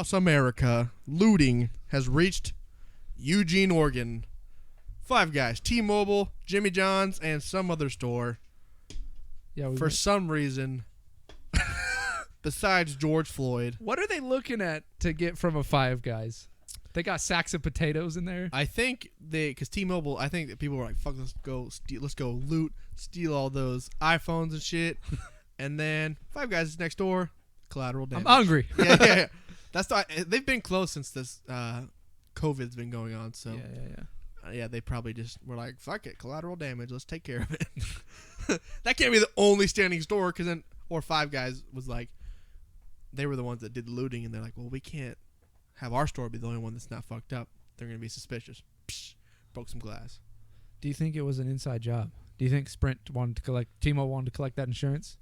across America, looting has reached Eugene, Oregon. Five Guys, T-Mobile, Jimmy John's, and some other store. Yeah. For some reason, besides George Floyd. What are they looking at to get from a Five Guys? They got sacks of potatoes in there. I think because T-Mobile, I think that people were like, "Fuck, let's go loot, steal all those iPhones and shit," and then Five Guys is next door. Collateral damage. I'm hungry. Yeah. They've been closed since this COVID's been going on. So Yeah. They probably just were like, "Fuck it, collateral damage. Let's take care of it." That can't be the only standing store, or Five Guys was like, they were the ones that did the looting, and they're like, "Well, we can't have our store be the only one that's not fucked up. They're going to be suspicious." Psh, broke some glass. Do you think it was an inside job? Do you think T-Mobile wanted to collect that insurance?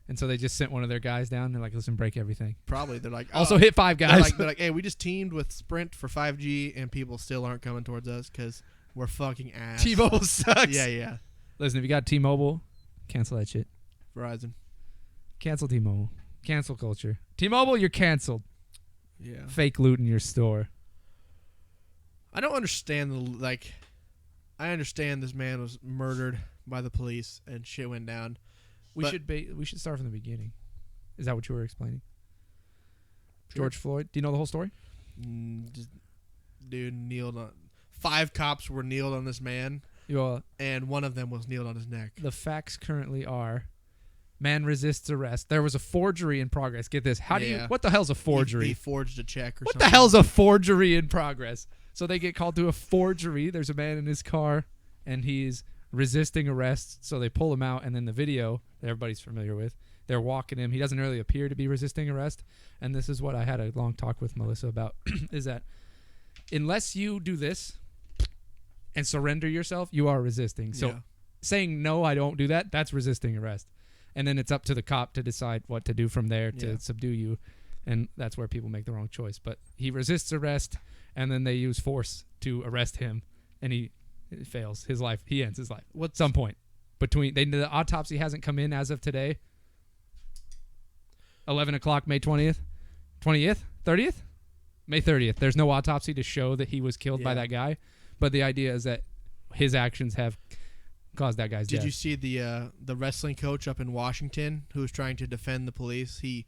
And so they just sent one of their guys down. They're like, listen, break everything. Probably. They're like, also hit Five Guys. They're like, hey, we just teamed with Sprint for 5G, and people still aren't coming towards us because we're fucking ass. T-Mobile sucks. Yeah. Listen, if you got T-Mobile, cancel that shit. Verizon. Cancel T-Mobile. Cancel culture. T-Mobile, you're canceled. Yeah. Fake loot in your store. I don't understand I understand this man was murdered by the police and shit went down. We should start from the beginning. Is that what you were explaining? Sure. George Floyd. Do you know the whole story? Dude kneeled on. 5 cops were kneeled on this man, and one of them was kneeled on his neck. The facts currently are, man resists arrest. There was a forgery in progress. Get this. What the hell's a forgery? He forged a check or what something. The hell's a forgery in progress? So they get called to a forgery. There's a man in his car, and he's resisting arrest. So they pull him out, and then the video that everybody's familiar with, they're walking him. He doesn't really appear to be resisting arrest. And this is what I had a long talk with Melissa about, is that unless you do this and surrender yourself, you are resisting. So saying, no, I don't do that, that's resisting arrest. And then it's up to the cop to decide what to do from there to subdue you. And that's where people make the wrong choice. But he resists arrest, and then they use force to arrest him, and he fails. He ends his life. At some point. The autopsy hasn't come in as of today. 11 o'clock, May 20th? 20th? 30th? May 30th. There's no autopsy to show that he was killed by that guy. But the idea is that his actions have caused that guy's death. Did you see the wrestling coach up in Washington who was trying to defend the police? He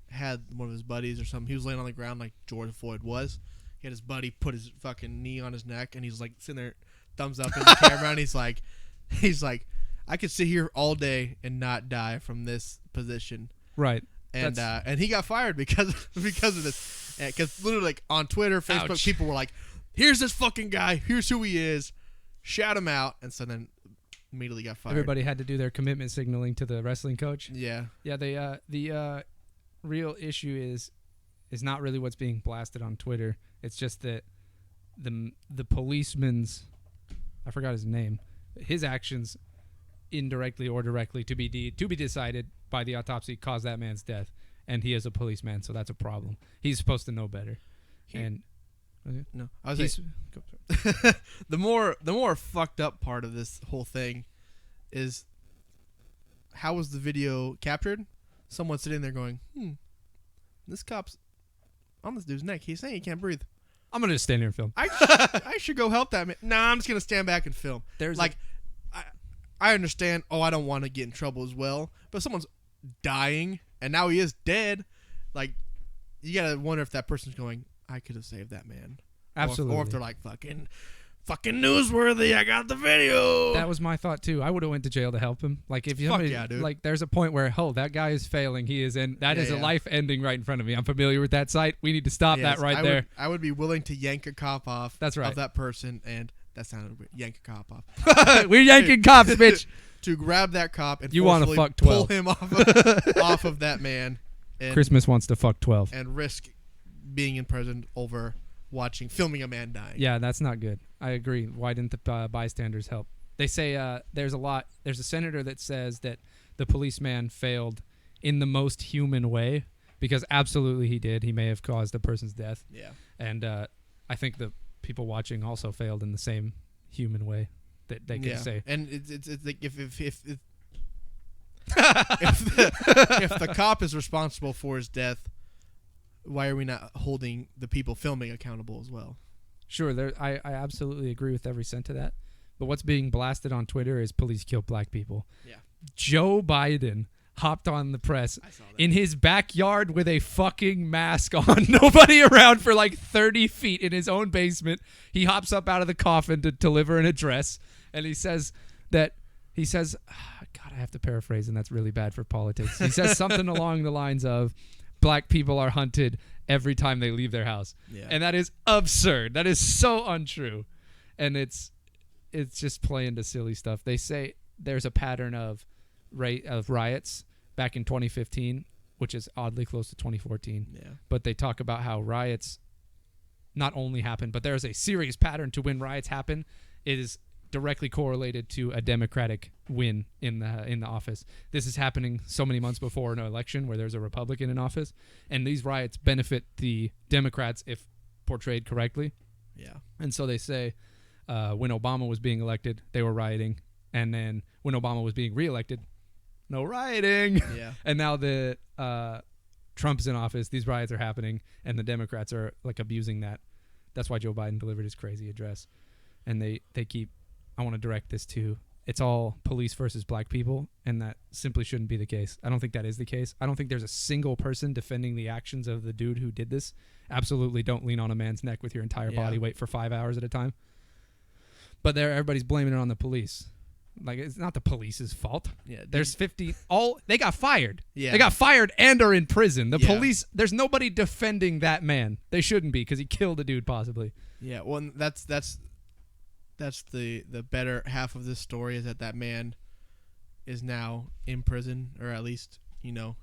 had one of his buddies or something. He was laying on the ground like George Floyd was. He had his buddy put his fucking knee on his neck, and he's like sitting there, thumbs up in the camera, and he's like, I could sit here all day and not die from this position. Right. And he got fired because of this. Because literally, like on Twitter, Facebook, people were like, "Here's this fucking guy. Here's who he is. Shout him out." And so then immediately got fired. Everybody had to do their commitment signaling to the wrestling coach. Yeah. Yeah. The real issue is not really what's being blasted on Twitter. It's just that the policeman's, I forgot his name, his actions, indirectly or directly, to be decided by the autopsy, caused that man's death, and he is a policeman, so that's a problem. He's supposed to know better. No, I was the more fucked up part of this whole thing is, how was the video captured? Someone sitting there going, this cop's on this dude's neck. He's saying he can't breathe. I'm gonna just stand here and film. I should go help that man. Nah, I'm just gonna stand back and film. I understand. Oh, I don't want to get in trouble as well. But if someone's dying and now he is dead, like, you gotta wonder if that person's going, I could have saved that man. Absolutely. Or if they're like, fucking newsworthy, I got the video. That was my thought too. I would have went to jail to help him. Like, if somebody, dude. like, there's a point where, that guy is failing. He is in. That is a life ending right in front of me. I'm familiar with that site. We need to stop that right there. I would be willing to yank a cop off. That's right. Of that person, and that sounded weird. Yank a cop off. We're yanking cops, bitch. To grab that cop and you want to fuck 12. Pull him off of that man. And, Christmas wants to fuck 12 and risk being in prison over filming a man dying. Yeah, that's not good. I agree. Why didn't the bystanders help? They say there's a senator that says that the policeman failed in the most human way, because absolutely he did. He may have caused a person's death. Yeah. And I think the people watching also failed in the same human way that they can say. And it's like if if the cop is responsible for his death, why are we not holding the people filming accountable as well? Sure, I absolutely agree with every cent of that. But what's being blasted on Twitter is police kill black people. Yeah. Joe Biden hopped on the press I saw that. in his backyard with a fucking mask on. Nobody around for like 30 feet in his own basement. He hops up out of the coffin to deliver an address. And he says, God, I have to paraphrase, and that's really bad for politics. He says something along the lines of, black people are hunted every time they leave their house. Yeah. And that is absurd. That is so untrue. And it's just playing to silly stuff. They say there's a pattern of riots back in 2015, which is oddly close to 2014. Yeah. But they talk about how riots not only happen, but there's a serious pattern to when riots happen. It is directly correlated to a Democratic win in the office. This is happening so many months before an election where there's a Republican in office, and these riots benefit the Democrats if portrayed correctly. Yeah. And so they say when Obama was being elected, they were rioting, and then when Obama was being reelected, no rioting. Yeah. And now that Trump's in office, these riots are happening, and the Democrats are like abusing that. That's why Joe Biden delivered his crazy address. And they keep, I want to direct this to, it's all police versus black people, and that simply shouldn't be the case. I don't think that is the case. I don't think there's a single person defending the actions of the dude who did this. Absolutely don't lean on a man's neck with your entire body weight for 5 hours at a time. But everybody's blaming it on the police. Like, it's not the police's fault. Yeah. There's 50, they got fired. Yeah. They got fired and are in prison. The Yeah. police, there's nobody defending that man. They shouldn't be, because he killed a dude possibly. Yeah. Well, and that's the better half of this story, is that man is now in prison, or at least,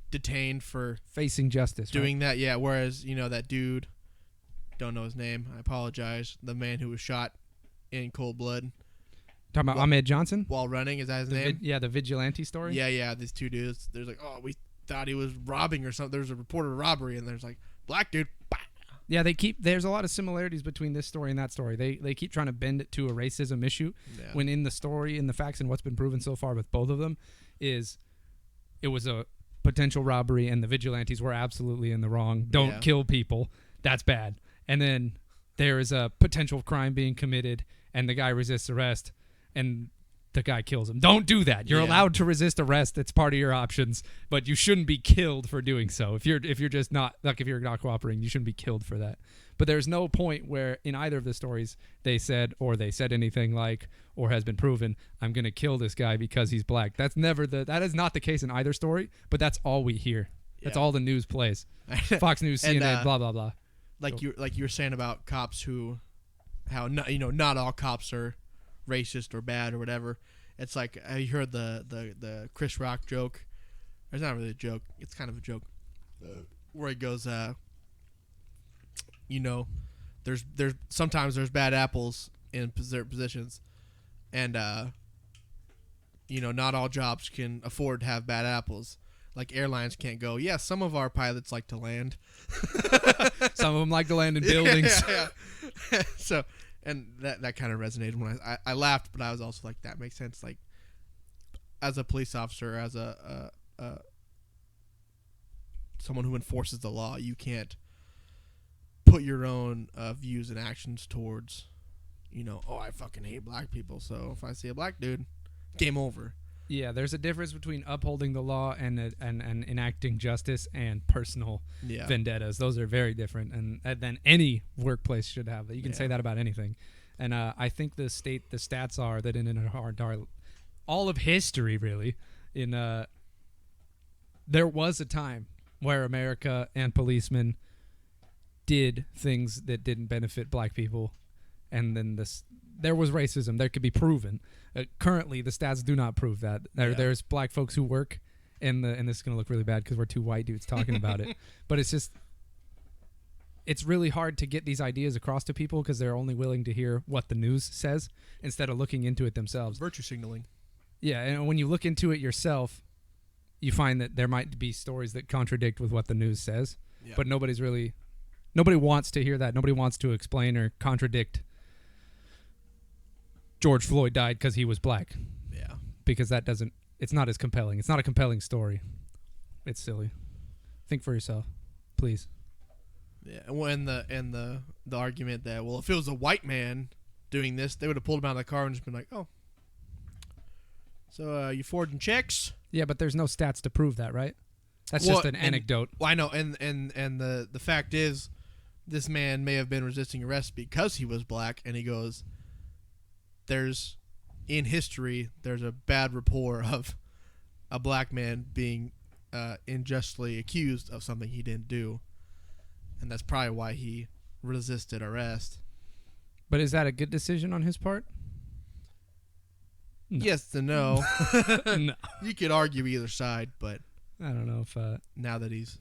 detained for Facing justice. doing that. Yeah. Whereas, that dude, don't know his name, I apologize, the man who was shot in cold blood Talking about Ahmed Johnson? while running, is that his name? The vigilante story? Yeah. These two dudes, there's like, oh, we thought he was robbing or something. There's a report of robbery, and there's like, black dude. Bah! Yeah, there's a lot of similarities between this story and that story. They keep trying to bend it to a racism issue, Yeah. when in the story, in the facts, and what's been proven so far with both of them is it was a potential robbery, and the vigilantes were absolutely in the wrong. Don't kill people. That's bad. And then there is a potential crime being committed, and the guy resists arrest, and the guy kills him. Don't do that. You're allowed to resist arrest. It's part of your options, but you shouldn't be killed for doing so. If you're just not, like, if you're not cooperating, you shouldn't be killed for that. But there's no point where in either of the stories they said anything like, or has been proven, I'm going to kill this guy because he's black. That is not the case in either story, but that's all we hear. That's all the news plays. Fox News, CNN, And, blah, blah, blah. Like you were saying about cops how not all cops are racist or bad or whatever. It's like, have you heard the Chris Rock joke? It's not really a joke. It's kind of a joke. Where he goes, there's sometimes there's bad apples in positions, and not all jobs can afford to have bad apples. Like, airlines can't go, yeah, some of our pilots like to land. Some of them like to land in buildings. Yeah. So, and that kind of resonated when I laughed, but I was also like, that makes sense. Like, as a police officer, as a someone who enforces the law, you can't put your own views and actions towards, I fucking hate black people, so if I see a black dude, game over. Yeah, there's a difference between upholding the law and enacting justice and personal vendettas. Those are very different, and than any workplace should have. You can say that about anything. And I think the stats are that in all of history, really, there was a time where America and policemen did things that didn't benefit black people, and then there was racism. That could be proven. Currently, the stats do not prove that. There's black folks who work, and this is going to look really bad because we're two white dudes talking about it. But it's really hard to get these ideas across to people because they're only willing to hear what the news says instead of looking into it themselves. Virtue signaling. Yeah, and when you look into it yourself, you find that there might be stories that contradict with what the news says, but nobody wants to hear that. Nobody wants to explain or contradict George Floyd died because he was black. Yeah. Because it's not as compelling. It's not a compelling story. It's silly. Think for yourself, please. Yeah, and the argument that, well, if it was a white man doing this, they would have pulled him out of the car and just been like, oh, so you forging checks? Yeah, but there's no stats to prove that, right? That's just an anecdote. Well, I know, and the fact is, this man may have been resisting arrest because he was black, and he goes, in history, there's a bad rapport of a black man being unjustly accused of something he didn't do, and that's probably why he resisted arrest. But is that a good decision on his part? No. Yes and no. No. You could argue either side, but I don't know if. Now that he's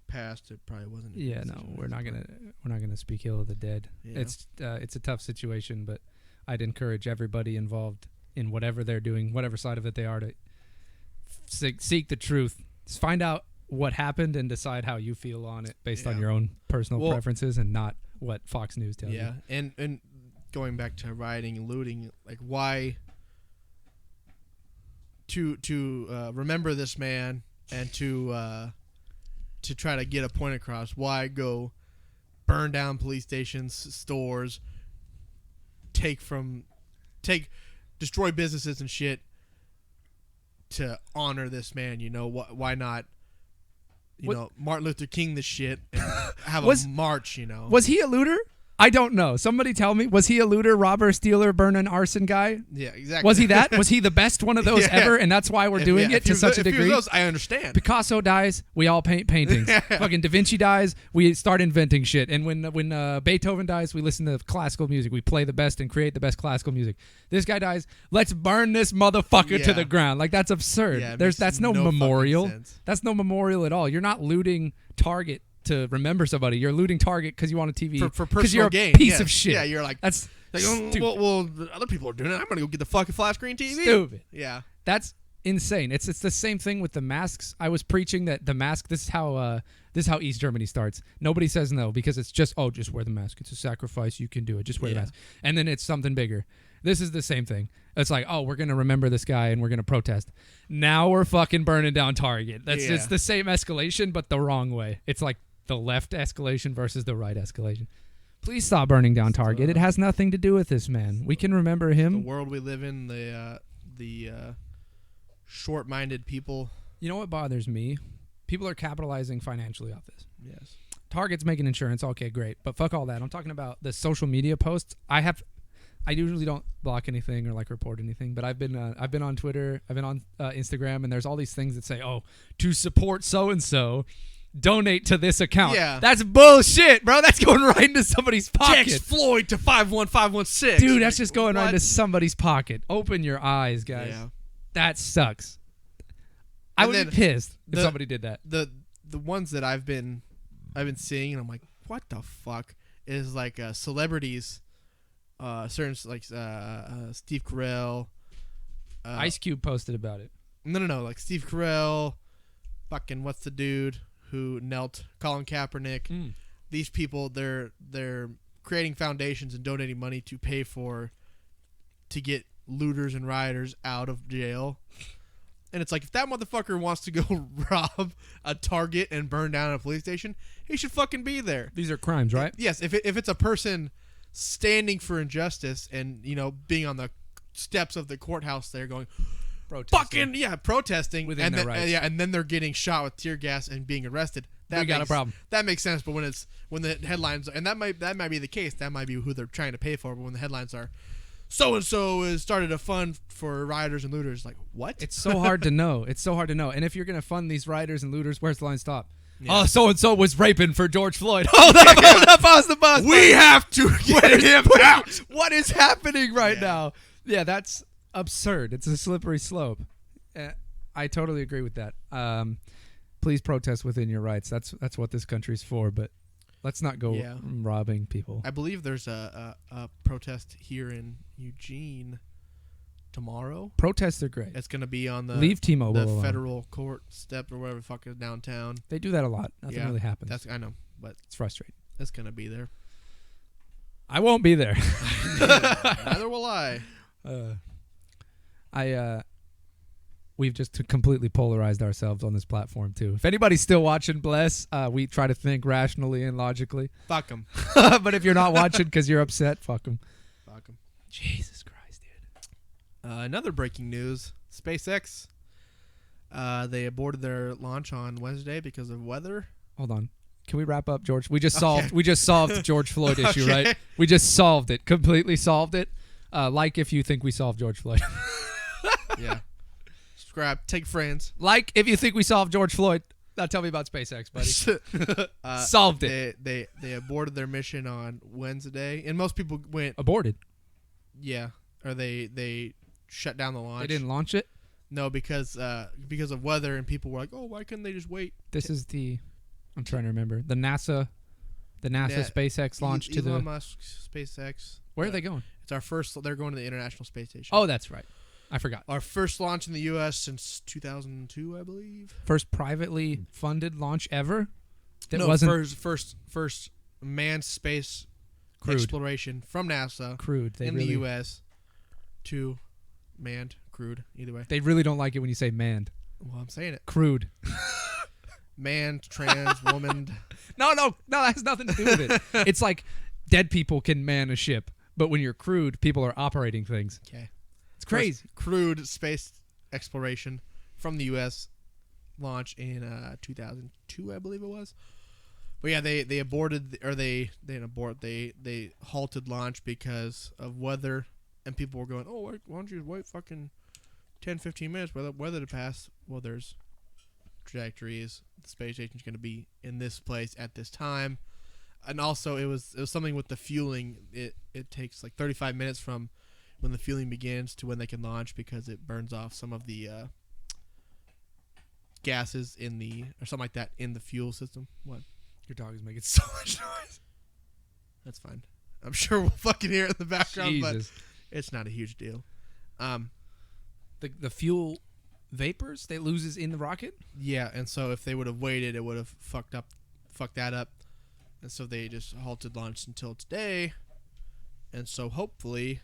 passed, it probably wasn't. Yeah, no, we're not gonna speak ill of the dead. Yeah. It's a tough situation, but I'd encourage everybody involved in whatever they're doing, whatever side of it they are, to seek the truth. Just find out what happened and decide how you feel on it based on your own personal preferences and not what Fox News tells you. Yeah, and going back to rioting and looting, like why to remember this man and to try to get a point across, why go burn down police stations, stores, destroy businesses and shit to honor this man? You know, why not? You know, Martin Luther King this shit and have a march. You know, was he a looter? I don't know. Somebody tell me. Was he a looter, robber, stealer, burning, arson guy? Yeah, exactly. Was he that? Was he the best one of those ever? And that's why we're doing it to such a degree? If he was those, I understand. Picasso dies, we all paint paintings. Fucking Da Vinci dies, we start inventing shit. And when Beethoven dies, we listen to classical music. We play the best and create the best classical music. This guy dies, let's burn this motherfucker to the ground. Like, that's absurd. Yeah, that's no memorial. That's no memorial at all. You're not looting Target to remember somebody. You're looting Target because you want a TV for personal you're gain. A piece of shit. Yeah, you're like, that's stupid. Well, the other people are doing it. I'm gonna go get the fucking flat screen TV. Stupid. Yeah, that's insane. It's the same thing with the masks. I was preaching that the mask. This is how East Germany starts. Nobody says no because it's just just wear the mask. It's a sacrifice. You can do it. Just wear the mask. And then it's something bigger. This is the same thing. It's like, we're going to remember this guy and we're going to protest. Now we're fucking burning down Target. It's the same escalation, but the wrong way. It's like the left escalation versus the right escalation. Please stop burning down Target. It has nothing to do with this man. We can remember him. The world we live in, the short-minded people. You know what bothers me? People are capitalizing financially off this. Yes. Target's making insurance. Okay, great. But fuck all that. I'm talking about the social media posts. I usually don't block anything or like report anything, but I've been on Twitter, I've been on Instagram, and there's all these things that say, to support so and so, donate to this account. Yeah, that's bullshit, bro. That's going right into somebody's pocket. Text Floyd to 51516. Dude, that's just going right into somebody's pocket. Open your eyes, guys. Yeah. That sucks. I would be pissed if somebody did that. The ones that I've been seeing, and I'm like, what the fuck, is like celebrities. Certain like Steve Carell, Ice Cube posted about it. No, like Steve Carell, fucking what's the dude who knelt Colin Kaepernick? These people, they're creating foundations and donating money to pay to get looters and rioters out of jail. And it's like, if that motherfucker wants to go rob a Target and burn down a police station, he should fucking be there. These are crimes, right? Yes, if it's a person standing for injustice and, being on the steps of the courthouse there going protesting within their rights. And then they're getting shot with tear gas and being arrested. We got a problem. That makes sense, but when the headlines, and that might be the case, that might be who they're trying to pay for, but when the headlines are so and so has started a fund for rioters and looters, like, what? It's so hard to know. And if you're going to fund these rioters and looters, where's the line stop? Yeah. So-and-so was raping for George Floyd. Hold up, pause the bus. We have to get him out. What is happening right now? Yeah, that's absurd. It's a slippery slope. I totally agree with that. Please protest within your rights. That's what this country's for, but let's not go robbing people. I believe there's a protest here in Eugene tomorrow. Protests are great. It's going to be on the Leave T-Mobile the alone. federal court step or whatever the fuck is downtown. They do that a lot. Nothing really happens. I know, but it's frustrating. It's going to be there. I won't be there. Neither will I. we've just completely polarized ourselves on this platform too. If anybody's still watching, bless. We try to think rationally and logically. Fuck them. But if you're not watching because you're upset, fuck them. Fuck them. Jesus Christ, dude. Another breaking news: SpaceX. They aborted their launch on Wednesday because of weather. Hold on. Can we wrap up, George? We just Okay. solved the George Floyd issue, Okay. right? We just solved it. Completely solved it. Like if you think we solved George Floyd. Yeah. Subscribe. Take friends. Like if you think we solved George Floyd. Now tell me about SpaceX, buddy. Solved it. They aborted their mission on Wednesday, and most people went, Aborted. yeah, or they shut down the launch. They didn't launch it. No, because of weather, and people were like, oh, why couldn't they just wait? This is the. I'm trying to remember the NASA SpaceX launch to Elon the. Musk, SpaceX. Where are they going? It's our first. They're going to the International Space Station. Oh, that's right. I forgot. Our first launch in the U.S. since 2002, I believe. First privately funded launch ever. That no, wasn't first manned space Crude. exploration from NASA crude. in the U.S. to manned, crude, either way. They really don't like it when you say manned. Well, I'm saying it. Crude. Manned, trans, woman. No, that has nothing to do with it. It's like dead people can man a ship, but when you're crude, people are operating things. Okay. It's crazy. First crude space exploration from the U.S. launch in 2002, I believe it was. But yeah, they aborted, or they didn't abort. They halted launch because of weather, and people were going, oh, why don't you just wait fucking 10, 15 minutes for the weather to pass? Well, there's trajectories. The space station's going to be in this place at this time, and also it was something with the fueling. It takes like 35 minutes from when the fueling begins to when they can launch, because it burns off some of the gases or something like that in the fuel system. What? Your dog is making so much noise. That's fine. I'm sure we'll fucking hear it in the background, Jesus. but it's not a huge deal. The fuel vapors that loses in the rocket? Yeah, and so if they would have waited, it would have fucked that up. And so they just halted launch until today. And so hopefully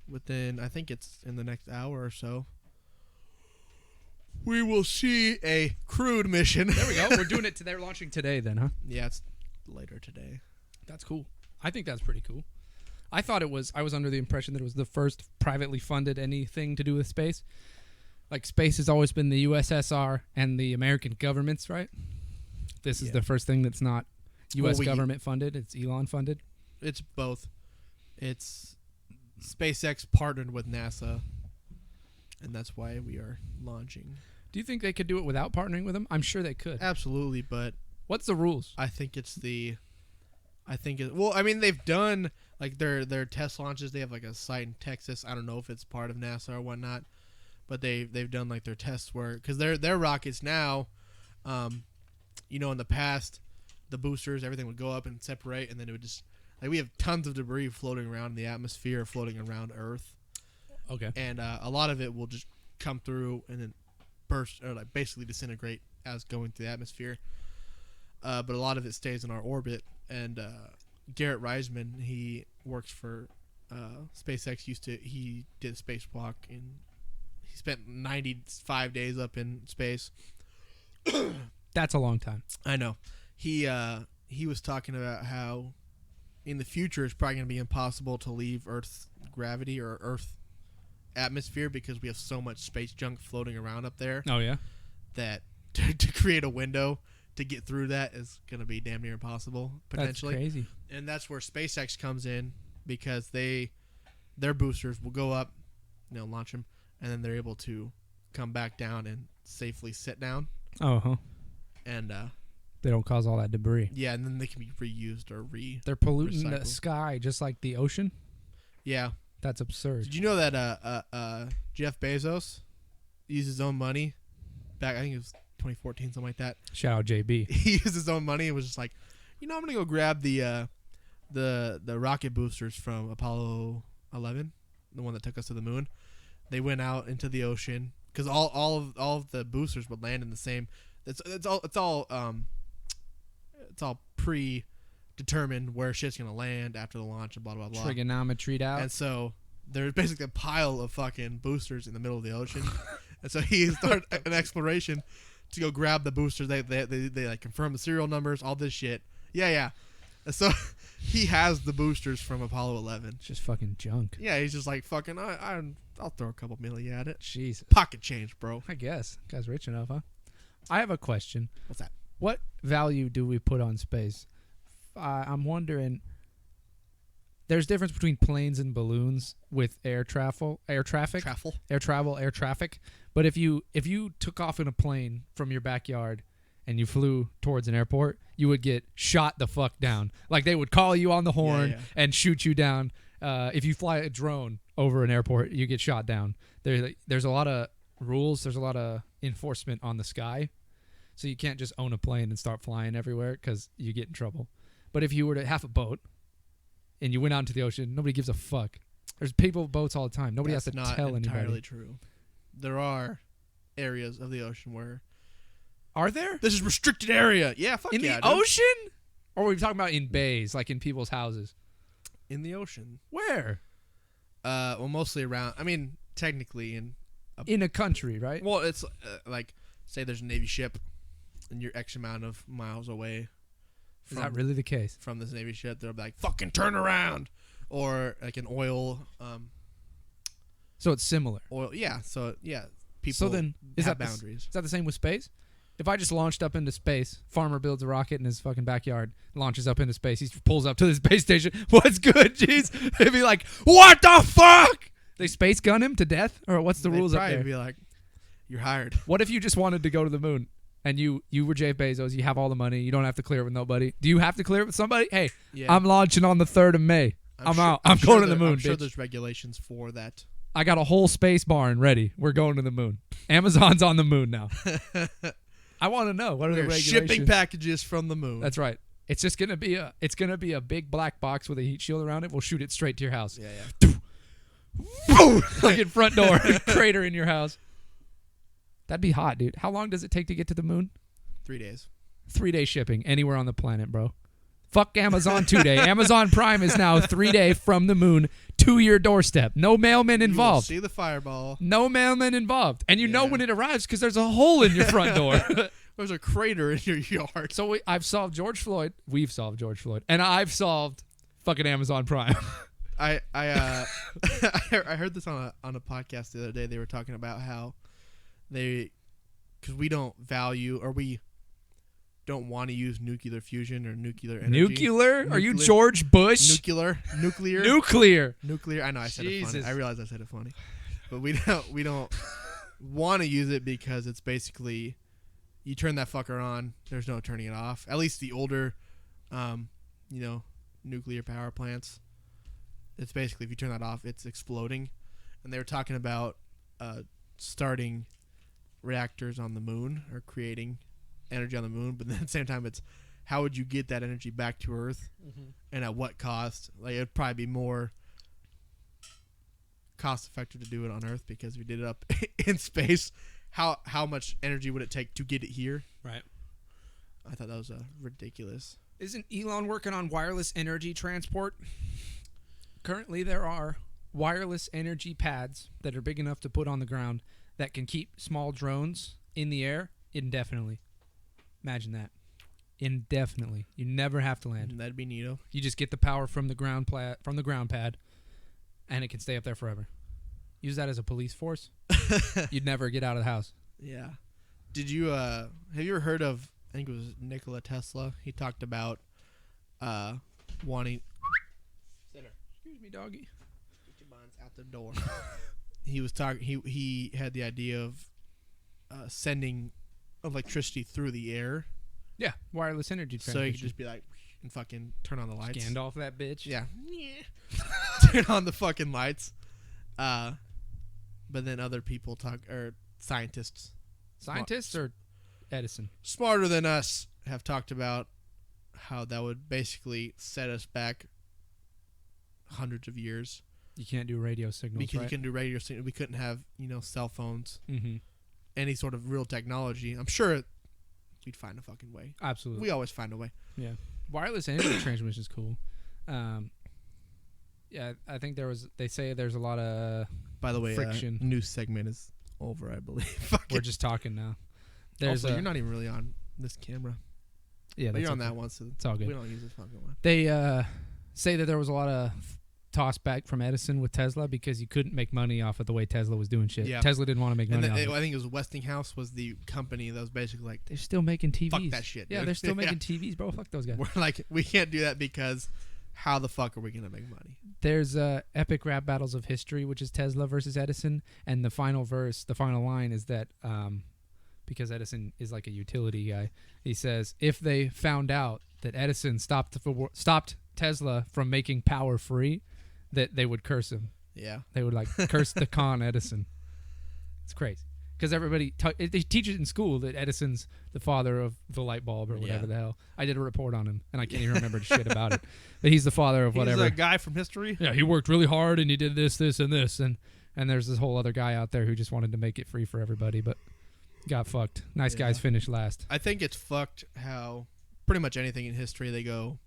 within, I think it's in the next hour or so, we will see a crewed mission. There we go. We're doing it today. They're launching today then, huh? Yeah, it's later today. That's cool. I think that's pretty cool. I was under the impression that it was the first privately funded anything to do with space. Like, space has always been the USSR and the American governments, right? This is the first thing that's not U.S. government funded. It's Elon funded. It's both. It's SpaceX partnered with NASA, and that's why we are launching. Do you think they could do it without partnering with them? I'm sure they could. Absolutely, but What's the rules? I think well, I mean, they've done like their test launches. They have like a site in Texas. I don't know if it's part of NASA or whatnot, but they've done like their tests where, because their rockets now, in the past, the boosters, everything would go up and separate, and then it would just, like, we have tons of debris floating around in the atmosphere, floating around Earth. Okay. And a lot of it will just come through and then burst, or like basically disintegrate as going through the atmosphere. But a lot of it stays in our orbit. And Garrett Reisman, he works for SpaceX. He did a spacewalk, and he spent 95 days up in space. That's a long time. I know. He was talking about how in the future it's probably going to be impossible to leave Earth's gravity or Earth atmosphere, because we have so much space junk floating around up there. Oh, yeah? That to create a window to get through that is going to be damn near impossible, potentially. That's crazy. And that's where SpaceX comes in, because their boosters will go up, launch them, and then they're able to come back down and safely sit down. Oh, huh. And they don't cause all that debris. yeah, and then they can be reused or They're polluting the recycled. sky just like the ocean. Yeah. That's absurd. Did you know that Jeff Bezos used his own money back? I think it was 2014, something like that. Shout out JB. He used his own money and was just like, I'm gonna go grab the rocket boosters from Apollo 11, the one that took us to the moon. They went out into the ocean, because all of the boosters would land in the same. It's all predetermined where shit's gonna land after the launch and blah blah blah. Trigonometried out. And so there's basically a pile of fucking boosters in the middle of the ocean, And so he started an exploration to go grab the boosters. They like confirm the serial numbers, all this shit. Yeah. And so he has the boosters from Apollo 11. It's just fucking junk. Yeah, he's just like fucking. I'll throw a couple million at it. Jesus. Pocket change, bro. I guess. Guy's rich enough, huh? I have a question. What's that? What value do we put on space? I'm wondering. There's difference between planes and balloons with air traffic. But if you took off in a plane from your backyard and you flew towards an airport, you would get shot the fuck down. Like they would call you on the horn and shoot you down. If you fly a drone over an airport, you get shot down. There's a lot of rules. There's a lot of enforcement on the sky. So you can't just own a plane and start flying everywhere because you get in trouble. But if you were to have a boat and you went out into the ocean, nobody gives a fuck. There's people with boats all the time. Nobody has to tell anybody. That's not entirely true. There are areas of the ocean where... Are there? This is restricted area. Yeah, fuck in yeah, the dude. ocean? Or are we talking about in bays, like in people's houses? In the ocean. Where? Well, mostly around... I mean, technically in a country, right? Well, it's like, say there's a Navy ship and you're X amount of miles away. Is that really the case? From this Navy ship, they'll be like, fucking turn around. Or like an oil... so it's similar. Oil, yeah. So, yeah. People so then, is have that boundaries. Is that the same with space? If I just launched up into space, farmer builds a rocket in his fucking backyard, launches up into space, he pulls up to the space station. What's good, jeez? They'd be like, what the fuck? They space gun him to death? Or what's the rules up there? They'd be like, you're hired. What if you just wanted to go to the moon? And you were Jeff Bezos, you have all the money, you don't have to clear it with nobody. Do you have to clear it with somebody? Hey, yeah. I'm launching on the 3rd of May. I'm out. I'm going to the moon, I'm sure bitch. There's regulations for that. I got a whole space barn ready. We're going to the moon. Amazon's on the moon now. I want to know, what are the regulations? Shipping packages from the moon. That's right. It's just gonna be a big black box with a heat shield around it. We'll shoot it straight to your house. Yeah. Fucking front door, crater in your house. That'd be hot, dude. How long does it take to get to the moon? 3 days. 3-day shipping anywhere on the planet, bro. Fuck Amazon 2-day. Amazon Prime is now 3-day from the moon to your doorstep. No mailman involved. You will see the fireball. No mailman involved. And you know when it arrives because there's a hole in your front door. There's a crater in your yard. So I've solved George Floyd. We've solved George Floyd. And I've solved fucking Amazon Prime. I heard this on a podcast the other day. They were talking about how because we don't value, or we don't want to use nuclear fusion or nuclear energy. Nuclear? Are you George Bush? Nuclear. I know I said it funny. I realized I said it funny. But we don't want to use it because it's basically, you turn that fucker on, there's no turning it off. At least the older nuclear power plants. It's basically, if you turn that off, it's exploding. And they were talking about starting reactors on the moon, or creating energy on the moon, but then at the same time, it's how would you get that energy back to Earth, and at what cost? Like, it'd probably be more cost effective to do it on Earth, because if you did it up in space, how much energy would it take to get it here? Right. I thought that was ridiculous. Isn't Elon working on wireless energy transport? Currently, there are wireless energy pads that are big enough to put on the ground that can keep small drones in the air indefinitely. Imagine that. Indefinitely. You never have to land. That'd be neato. You just get the power from the ground pad, and it can stay up there forever. Use that as a police force. You'd never get out of the house. Yeah. Did you have you ever heard of, I think it was Nikola Tesla? He talked about wanting. Excuse me, doggy. Get your buns out the door. He was talking. He had the idea of sending electricity through the air. Yeah, wireless energy transmission. So you could just be like, and fucking turn on the lights. Gandalf that bitch. Yeah. Turn on the fucking lights. But then other people or scientists. Scientists or Edison? Smarter than us have talked about how that would basically set us back hundreds of years. You can't do radio signals, because right? you can do radio signals. We couldn't have, cell phones. Mm-hmm. Any sort of real technology. I'm sure we'd find a fucking way. Absolutely. We always find a way. Yeah. Wireless energy transmission is cool. Yeah, I think they say there's a lot of by the way, friction. New segment is over, I believe. Fucking- We're just talking now. There's also, you're not even really on this camera. Yeah, But you're on okay. that one, so It's all good. we don't use this fucking one. They say that there was a lot of toss back from Edison with Tesla because you couldn't make money off of the way Tesla was doing shit. Yeah. Tesla didn't want to make money off of it. I think it was Westinghouse was the company that was basically like, They're still making TVs. fuck that shit, Yeah, dude. they're still Yeah. making TVs, bro. Fuck those guys. we're like, we can't do that because how the fuck are we going to make money? There's epic rap battles of history, which is Tesla versus Edison, and the final line is that because Edison is like a utility guy, he says if they found out that Edison stopped Tesla from making power free, that they would curse him. Yeah. They would like curse the con Edison. It's crazy because everybody they teach it in school that Edison's the father of the light bulb or whatever the hell. I did a report on him and I can't even remember shit about it. But he's the father of whatever. He's a guy from history. Yeah, he worked really hard and he did this, and this, and there's this whole other guy out there who just wanted to make it free for everybody, but got fucked. Nice guys finished last. I think it's fucked how pretty much anything in history they go,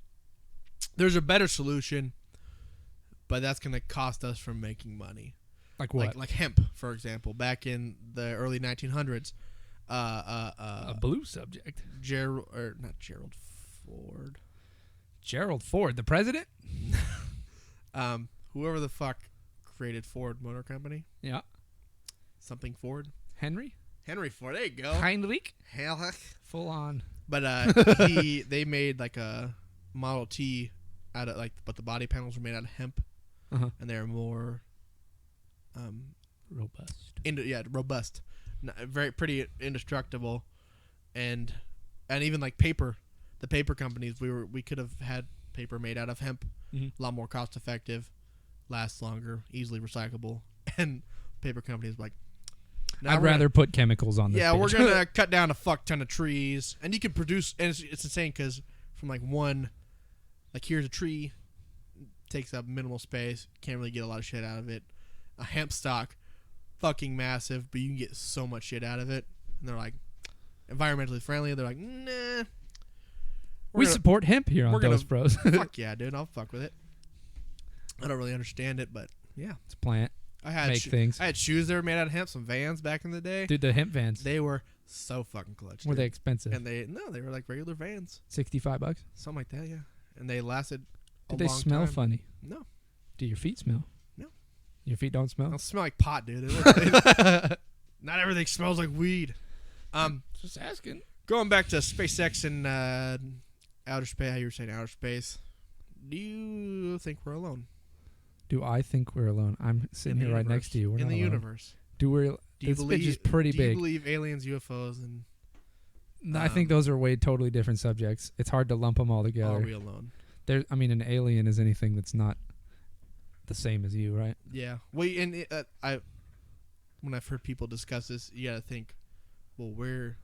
there's a better solution, but that's going to cost us from making money. Like what? Like hemp, for example, back in the early 1900s. A blue subject. Not Gerald Ford. Gerald Ford, the president? Whoever the fuck created Ford Motor Company. Yeah. Something Ford. Henry Ford. There you go. Heinrich. Hell. Full on. But they made like a Model T out of but the body panels were made out of hemp, and they're more robust. Robust, very pretty indestructible, and even like paper. The paper companies we could have had paper made out of hemp, a lot more cost effective, lasts longer, easily recyclable, and paper companies like. I'd rather put chemicals on this. Yeah, bitch. we're gonna cut down a fuck ton of trees, and you can produce. And it's insane because from like one, like here's a tree, takes up minimal space, can't really get a lot of shit out of it. A hemp stock, fucking massive, but you can get so much shit out of it. And they're like environmentally friendly. They're like, nah. We support hemp here on Dose Bros. Fuck yeah, dude, I'll fuck with it. I don't really understand it, but yeah, it's a plant. I had make things. I had shoes that were made out of hemp, some Vans back in the day. Dude, the hemp Vans. They were so fucking clutch. Were they expensive? And they were like regular Vans. $65? Something like that, yeah. And they lasted a Did they long smell time. funny? No. Do your feet smell? No. Your feet don't smell? They smell like pot, dude. Not everything smells like weed. Just asking. Going back to SpaceX and outer space, how you were saying outer space, do you think we're alone? Do I think we're alone? I'm sitting here right next to you. We're in not the alone. universe. Do you believe is pretty big. Do you believe aliens, UFOs, and? I think those are way totally different subjects. It's hard to lump them all together. Are we alone? An alien is anything that's not the same as you, right? Yeah. Well, and when I've heard people discuss this, you gotta think, well, we're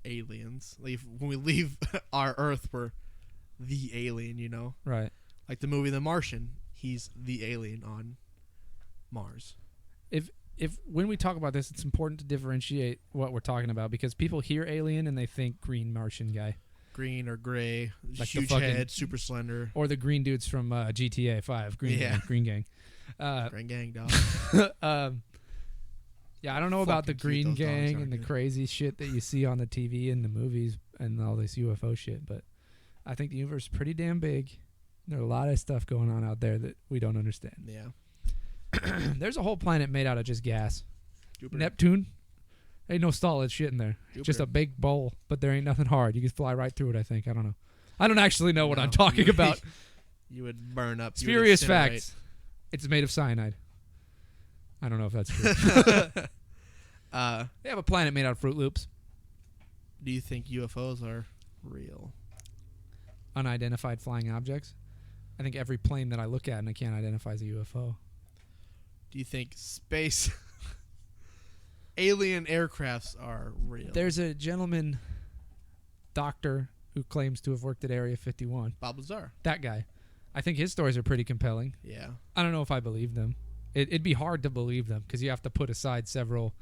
aliens. Like when we leave our Earth, we're the alien, you know? Right. Like the movie The Martian, he's the alien on Mars. If when we talk about this, it's important to differentiate what we're talking about because people hear alien and they think green Martian guy. Green or gray, Like huge head, super slender. Or the green dudes from GTA 5, Green Gang. Green Gang, dog. Yeah, I don't know about the Fucking cute Green those dogs Gang are, and the dude. crazy shit that you see on the TV and the movies and all this UFO shit, but I think the universe is pretty damn big. There's a lot of stuff going on out there that we don't understand. Yeah. There's a whole planet made out of just gas. Jupiter. Neptune. Ain't no solid shit in there. Jupiter. Just a big bowl, but there ain't nothing hard. You can fly right through it, I think. I don't know. I don't actually know what I'm talking about. You would burn up. Spurious facts. It's made of cyanide. I don't know if that's true. They have a planet made out of Fruit Loops. Do you think UFOs are real? Unidentified flying objects. I think every plane that I look at and I can't identify as a UFO. Do you think space alien aircrafts are real? There's a gentleman, doctor, who claims to have worked at Area 51. Bob Lazar. That guy. I think his stories are pretty compelling. Yeah. I don't know if I believe them. It'd be hard to believe them because you have to put aside several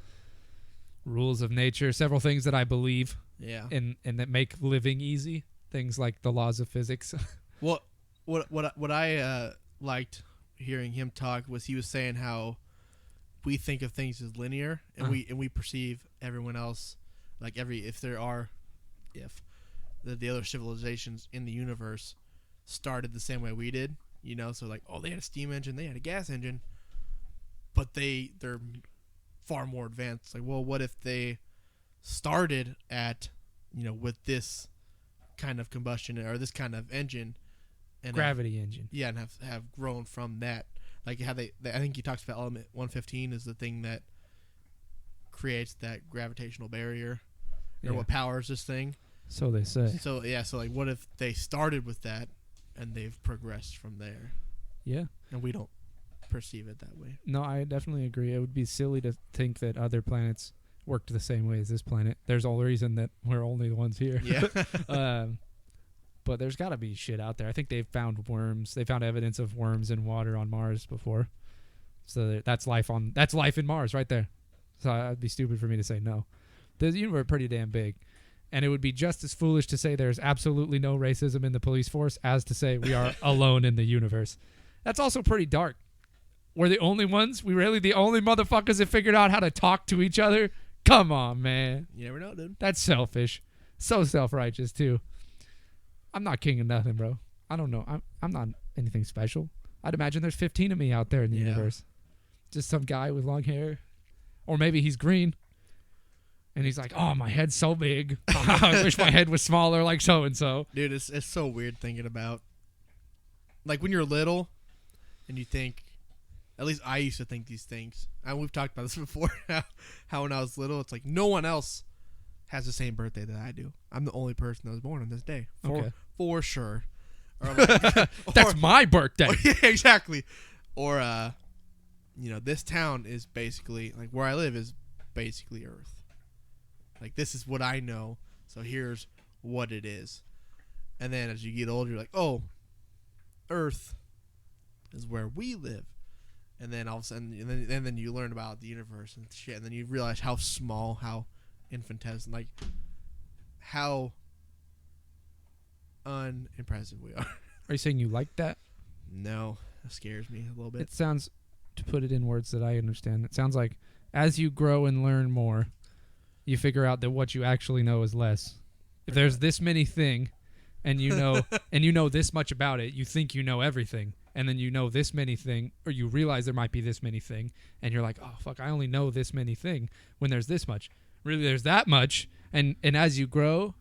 rules of nature, several things that I believe. Yeah. And that make living easy. Things like the laws of physics. What I liked hearing him talk was he was saying how we think of things as linear, and we perceive everyone else like if the other civilizations in the universe started the same way we did, so like, oh, they had a steam engine, they had a gas engine, but they're far more advanced. Like, well, what if they started at with this kind of combustion or this kind of engine, and gravity engine, and have grown from that. Like how I think he talks about element 115 is the thing that creates that gravitational barrier, or what powers this thing. So they say. So like, what if they started with that and they've progressed from there? Yeah. And we don't perceive it that way. No, I definitely agree. It would be silly to think that other planets worked the same way as this planet. There's all reason that we're only the ones here. Yeah. But there's got to be shit out there. I think they've found worms. They found evidence of worms in water on Mars before. So that's life in Mars right there. So it'd be stupid for me to say no. The universe is pretty damn big. And it would be just as foolish to say there's absolutely no racism in the police force as to say we are alone in the universe. That's also pretty dark. We're the only ones? We really the only motherfuckers that figured out how to talk to each other? Come on, man. You never know, dude. That's selfish. So self-righteous, too. I'm not king of nothing, bro. I don't know. I'm not anything special. I'd imagine there's 15 of me out there in the universe. Just some guy with long hair. Or maybe he's green. And he's like, oh, my head's so big. I wish my head was smaller like so-and-so. Dude, it's so weird thinking about, like, when you're little and you think, at least I used to think these things. And we've talked about this before, how when I was little, it's like no one else has the same birthday that I do. I'm the only person that was born on this day. For sure. Or like, that's my birthday. Yeah, exactly. Or, this town is basically, like, where I live is basically Earth. Like, this is what I know, so here's what it is. And then as you get older, you're like, oh, Earth is where we live. And then all of a sudden, and then you learn about the universe and shit, and then you realize how small, how infinitesimal, like, how unimpressive we are. Are you saying you like that? No, that scares me a little bit. It sounds, to put it in words that I understand, it sounds like as you grow and learn more, you figure out that what you actually know is less. If there's this many thing, and you know this much about it, you think you know everything, and then you know this many thing, or you realize there might be this many thing, and you're like, oh fuck, I only know this many thing when there's this much. Really, there's that much, and as you grow,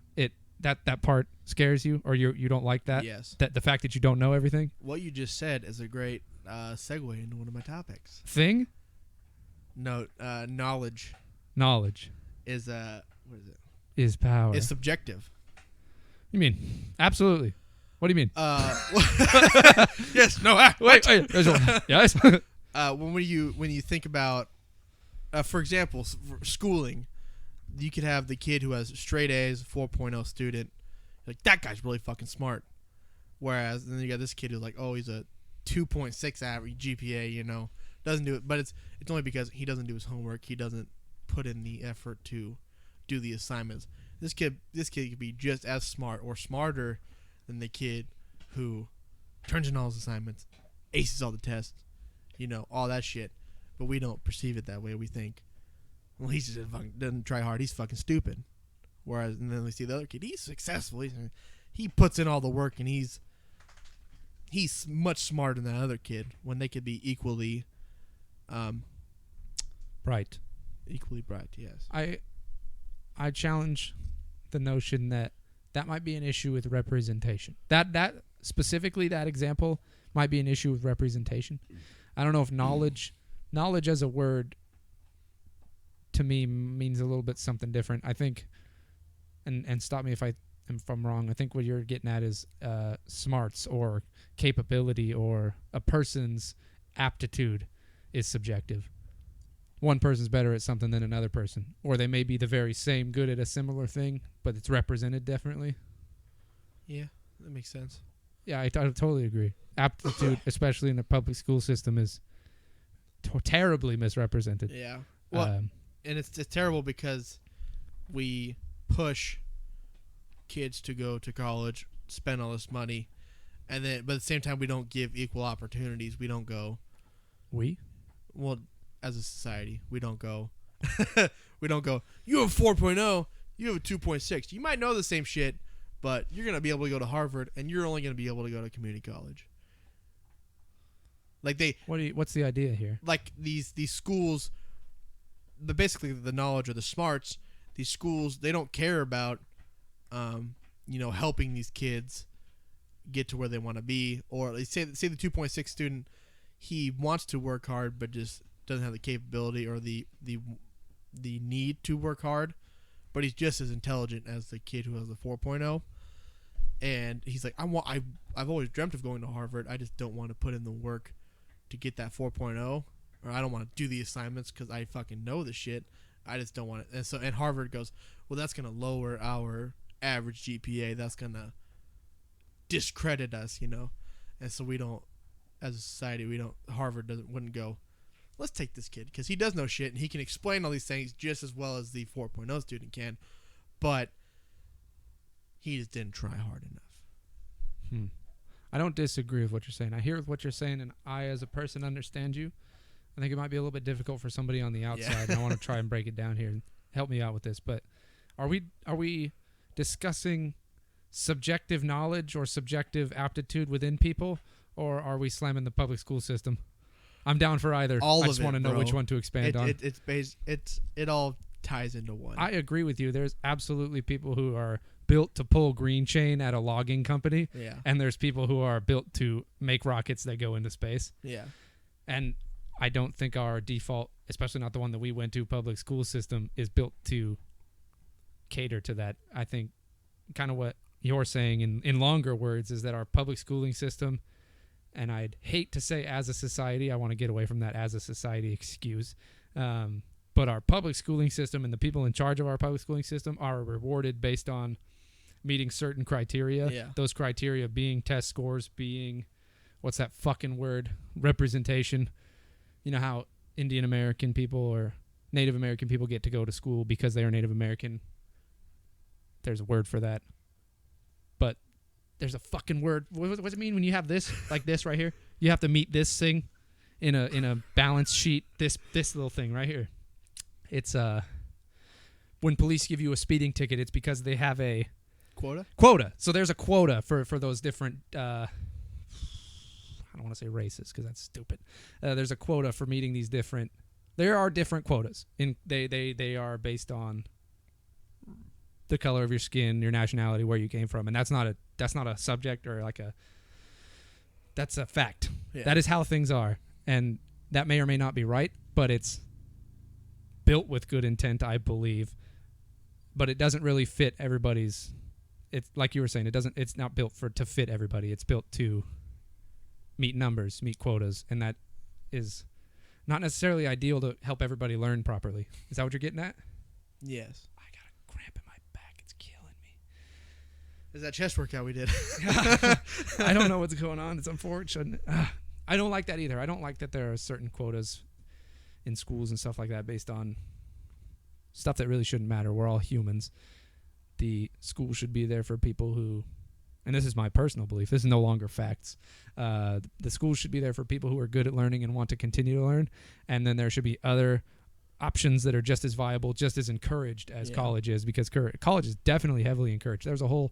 that part scares you, or you don't like that. Yes. That the fact that you don't know everything. What you just said is a great segue into one of my topics. Thing. No, knowledge. Knowledge is what is it? Is power. It's subjective. You mean absolutely? What do you mean? Yes. No. Wait. Yes. When you think about, for example, for schooling, you could have the kid who has straight A's, 4.0 student. Like, that guy's really fucking smart. Whereas then you got this kid who's like, oh, he's a 2.6 average GPA. Doesn't do it, but it's only because he doesn't do his homework. He doesn't put in the effort to do the assignments. This kid could be just as smart or smarter than the kid who turns in all his assignments, aces all the tests, all that shit. But we don't perceive it that way. We think, well, he just doesn't try hard. He's fucking stupid. Whereas, and then we see the other kid. He's successful. He puts in all the work, and he's much smarter than that other kid. When they could be equally, bright. Equally bright. Yes. I challenge the notion that might be an issue with representation. That specifically, that example might be an issue with representation. I don't know if knowledge as a word to me means a little bit something different. I think, and stop me if I'm wrong. I think what you're getting at is smarts or capability, or a person's aptitude is subjective. One person's better at something than another person, or they may be the very same good at a similar thing, but it's represented differently. Yeah, that makes sense. Yeah, I totally agree. Aptitude, especially in the public school system, is terribly misrepresented. Yeah. Well, and it's terrible because we push kids to go to college, spend all this money, but at the same time we don't give equal opportunities. We don't go. We? Well, as a society, we don't go, you have 4.0, you have a 2.6. You might know the same shit, but you're going to be able to go to Harvard, and you're only going to be able to go to community college. Like What's the idea here? Like these schools, basically the knowledge or the smarts, these schools, they don't care about, helping these kids get to where they want to be. Or say the 2.6 student, he wants to work hard, but just doesn't have the capability or the need to work hard, but he's just as intelligent as the kid who has the 4.0. And he's like, I've always dreamt of going to Harvard. I just don't want to put in the work to get that 4.0, or I don't want to do the assignments because I fucking know the shit. I just don't want it. And Harvard goes, well, that's going to lower our average GPA. That's going to discredit us, And so we don't, as a society, Harvard wouldn't go, let's take this kid because he does know shit and he can explain all these things just as well as the 4.0 student can, but he just didn't try hard enough. I don't disagree with what you're saying. I hear what you're saying, and I, as a person, understand you. I think it might be a little bit difficult for somebody on the outside, and I want to try and break it down here and help me out with this. But are we discussing subjective knowledge or subjective aptitude within people, or are we slamming the public school system? I'm down for either. I just want to know which one to expand on. It all ties into one. I agree with you. There's absolutely people who are built to pull green chain at a logging company. Yeah. And there's people who are built to make rockets that go into space. Yeah. And I don't think our default, especially not the one that we went to, public school system, is built to cater to that. I think kind of what you're saying in longer words is that our public schooling system, and I'd hate to say as a society, I want to get away from that as a society excuse, but our public schooling system and the people in charge of our public schooling system are rewarded based on meeting certain criteria. Yeah. Those criteria being test scores, being, what's that fucking word? Representation. You know how Indian American people or Native American people get to go to school because they are Native American. There's a word for that. But there's a fucking word. What does it mean when you have this, like this right here? You have to meet this thing in a balance sheet. This little thing right here. It's when police give you a speeding ticket, it's because they have a quota. So there's a quota for those different. I don't want to say races because that's stupid. There's a quota for meeting these different. There are different quotas. They are based on the color of your skin, your nationality, where you came from, and that's not a subject or that's a fact. Yeah. That is how things are, and that may or may not be right, but it's built with good intent, I believe. But it doesn't really fit everybody's. It's like you were saying. It's not built to fit everybody. It's built to meet numbers, meet quotas, and that is not necessarily ideal to help everybody learn properly. Is that what you're getting at? Yes. I got a cramp in my back. It's killing me. Is that chest workout we did? I don't know what's going on. It's unfortunate. I don't like that either. I don't like that there are certain quotas in schools and stuff like that based on stuff that really shouldn't matter. We're all humans. The school should be there for people who, and this is my personal belief, this is no longer facts. The school should be there for people who are good at learning and want to continue to learn. And then there should be other options that are just as viable, just as encouraged as college is, because college is definitely heavily encouraged. There's a whole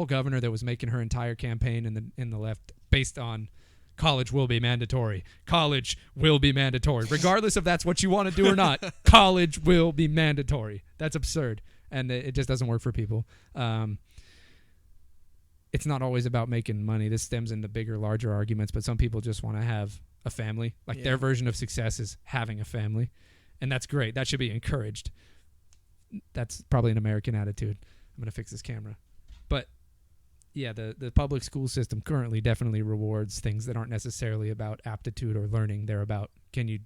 governor that was making her entire campaign in the left based on college will be mandatory. College will be mandatory. Regardless if that's what you want to do or not, college will be mandatory. That's absurd. And it just doesn't work for people. It's not always about making money. This stems into bigger, larger arguments, but some people just want to have a family. Their version of success is having a family. And that's great. That should be encouraged. That's probably an American attitude. I'm going to fix this camera. But yeah, the public school system currently definitely rewards things that aren't necessarily about aptitude or learning. They're about, can you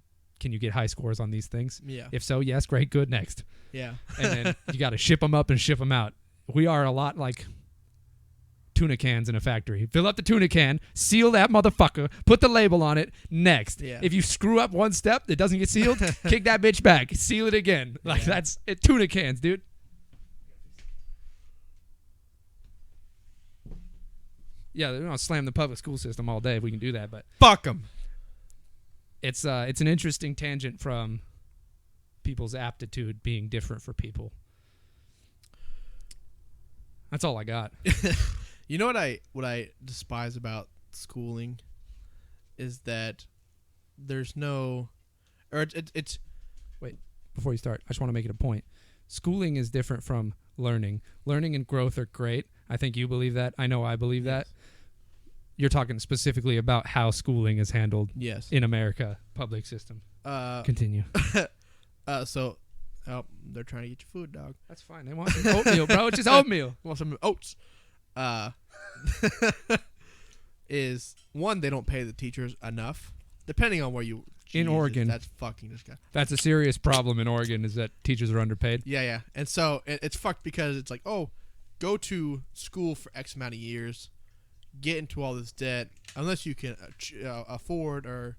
get high scores on these things? Yeah. If so, yes, great, good, next. Yeah. And then you got to ship them up and ship them out. We are a lot like tuna cans in a factory. Fill up the tuna can, seal that motherfucker, put the label on it, next. Yeah. If you screw up one step, it doesn't get sealed, kick that bitch back, seal it again. That's it. Tuna cans, dude. Yeah, they're gonna slam the public school system all day if we can do that, but fuck them. it's an interesting tangent from people's aptitude being different for people. That's all I got. You know what I despise about schooling is that there's no, or it's Wait, before you start, I just want to make it a point. Schooling is different from learning. Learning and growth are great. I think you believe that. I know I believe that. You're talking specifically about how schooling is handled in America, public system. Continue. So, they're trying to get your food, dog. That's fine. They want some oatmeal, bro. It's just oatmeal. Want some oats. Is one, they don't pay the teachers enough, depending on where you... In Oregon. That's fucking disgusting. That's a serious problem in Oregon, is that teachers are underpaid. Yeah. And so, it's fucked because it's like, oh, go to school for X amount of years, get into all this debt, unless you can afford, or,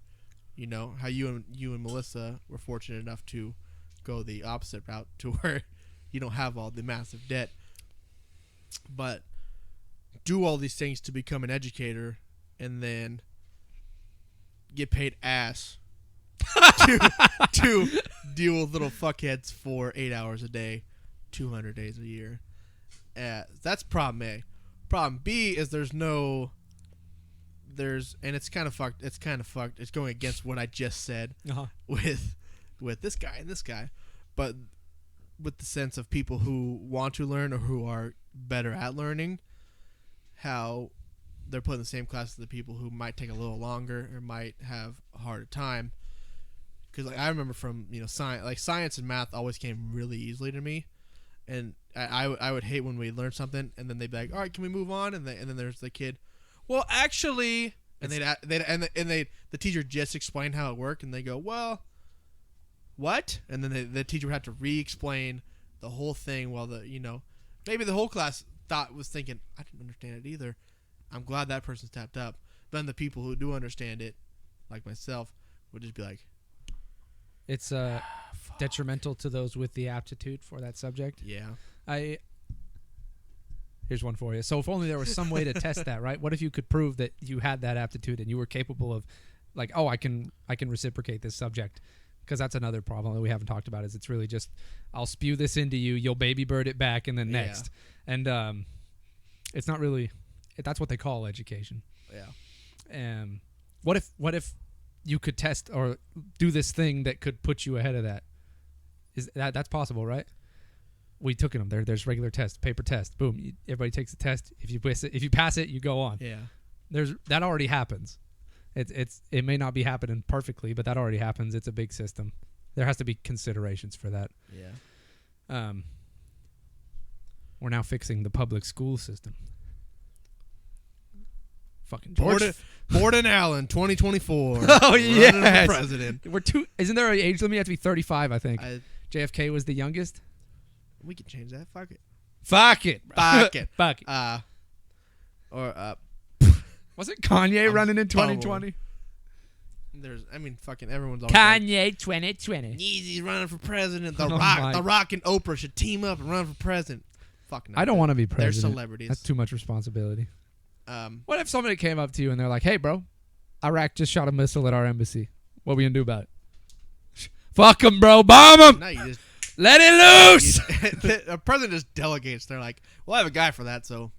you know, how you and Melissa were fortunate enough to go the opposite route to where you don't have all the massive debt. But do all these things to become an educator and then get paid ass to deal with little fuckheads for 8 hours a day, 200 days a year. That's problem A. Problem B is and it's kind of fucked. It's going against what I just said with this guy and this guy, but with the sense of people who want to learn or who are better at learning, how they're put in the same class as the people who might take a little longer or might have a harder time. Because I remember from science and math always came really easily to me, and I would hate when we learned something and then they'd be like, all right, can we move on? And then there's the kid, well, actually, and the teacher just explained how it worked, and they go, well, what? And then the teacher would have to re-explain the whole thing while maybe the whole class was thinking, I didn't understand it either. I'm glad that person stepped up. But then the people who do understand it, like myself, would just be like, it's detrimental to those with the aptitude for that subject. Yeah. Here's one for you. So if only there was some way to test that, right? What if you could prove that you had that aptitude and you were capable of, like, oh, I can reciprocate this subject? Because that's another problem that we haven't talked about, is it's really just, I'll spew this into you, you'll baby bird it back, and then next. And it's not really, that's what they call education. Yeah. What if you could test or do this thing that could put you ahead of that? That's possible, right? We took them. There's regular tests, paper test. Boom, everybody takes the test. If you pass it, you go on. Yeah. That already happens. It may not be happening perfectly, but that already happens. It's a big system. There has to be considerations for that. Yeah. We're now fixing the public school system. Fucking Borden Allen, 2024. Oh yeah, president. Isn't there an age limit? You have to be 35, I think. JFK was the youngest. We can change that. Fuck it. Fuck it. Fuck it. Fuck it. Wasn't Kanye running in 2020? Fucking everyone's always Kanye 2020. Yeezy's running for president. The Rock and Oprah should team up and run for president. Fuck no. I don't want to be president. They're celebrities. That's too much responsibility. What if somebody came up to you and they're like, hey, bro, Iraq just shot a missile at our embassy. What are we going to do about it? Fuck him, bro. Bomb him. No, you just... Let it loose. The president just delegates. They're like, well, I have a guy for that, so...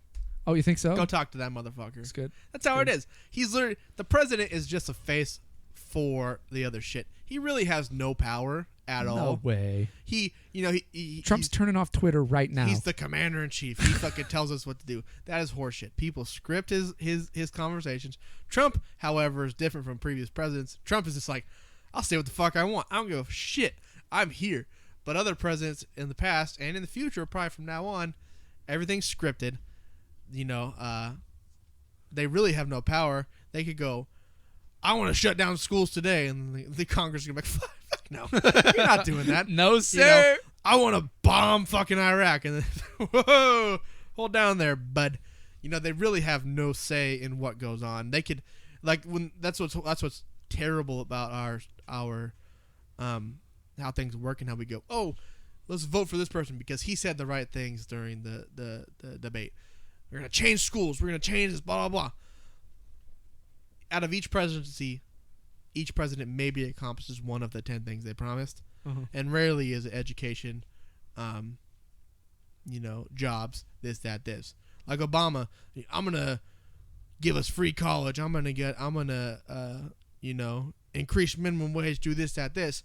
Oh, you think so? Go talk to that motherfucker. That's good. That's how it is. He's literally... The president is just a face for the other shit. He really has no power at all. No way. Trump's turning off Twitter right now. He's the commander-in-chief. He fucking tells us what to do. That is horseshit. People script his conversations. Trump, however, is different from previous presidents. Trump is just like, I'll say what the fuck I want. I don't give a shit. I'm here. But other presidents in the past and in the future, probably from now on, everything's scripted. They really have no power. They could go, I want to shut down schools today, and the Congress is going to be like, fuck no. You're not doing that. No, sir. I want to bomb fucking Iraq. And then, whoa, hold down there, bud. They really have no say in what goes on. They could, that's what's terrible about our how things work and how we go, oh, let's vote for this person because he said the right things during the debate. We're going to change schools. We're going to change this, blah, blah, blah. Out of each presidency, each president maybe accomplishes one of the 10 things they promised, Uh-huh. and rarely is it education, jobs, this, that, this. Like Obama, I'm gonna give us free college. I'm gonna increase minimum wage, do this, that, this.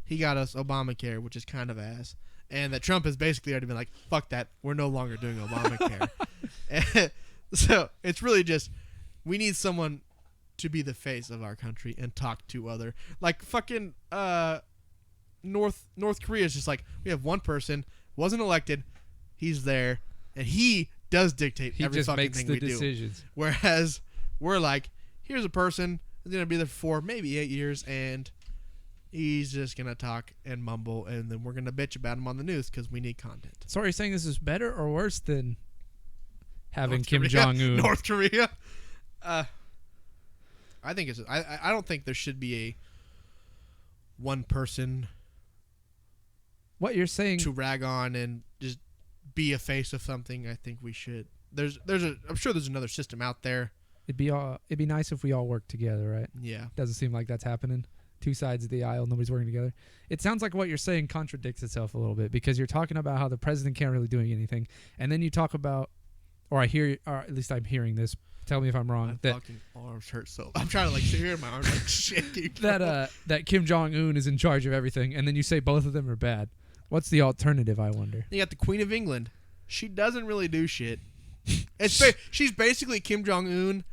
He got us Obamacare, which is kind of ass. And that Trump has basically already been like, fuck that, we're no longer doing Obamacare. So it's really just, we need someone to be the face of our country and talk to other, like fucking North Korea is just like, we have one person, wasn't elected, he's there, and he does dictate every fucking thing we do. He just makes the decisions. Whereas we're like, here's a person who's gonna be there for maybe 8 years, and he's just gonna talk and mumble, and then we're gonna bitch about him on the news because we need content. So are you saying this is better or worse than having Kim Jong-un? North Korea. I think it's. I don't think there should be a one person. What you're saying to rag on and just be a face of something. I think we should. I'm sure there's another system out there. It'd be nice if we all worked together, right? Yeah. Doesn't seem like that's happening. Two sides of the aisle, nobody's working together. It sounds like what you're saying contradicts itself a little bit, because you're talking about how the president can't really do anything, and then you talk about, or at least I'm hearing this. Tell me if I'm wrong. My fucking arms hurt so. I'm trying to sit here, my arms like shaking. that Kim Jong-un is in charge of everything, and then you say both of them are bad. What's the alternative, I wonder? You got the Queen of England. She doesn't really do shit. She's basically Kim Jong-un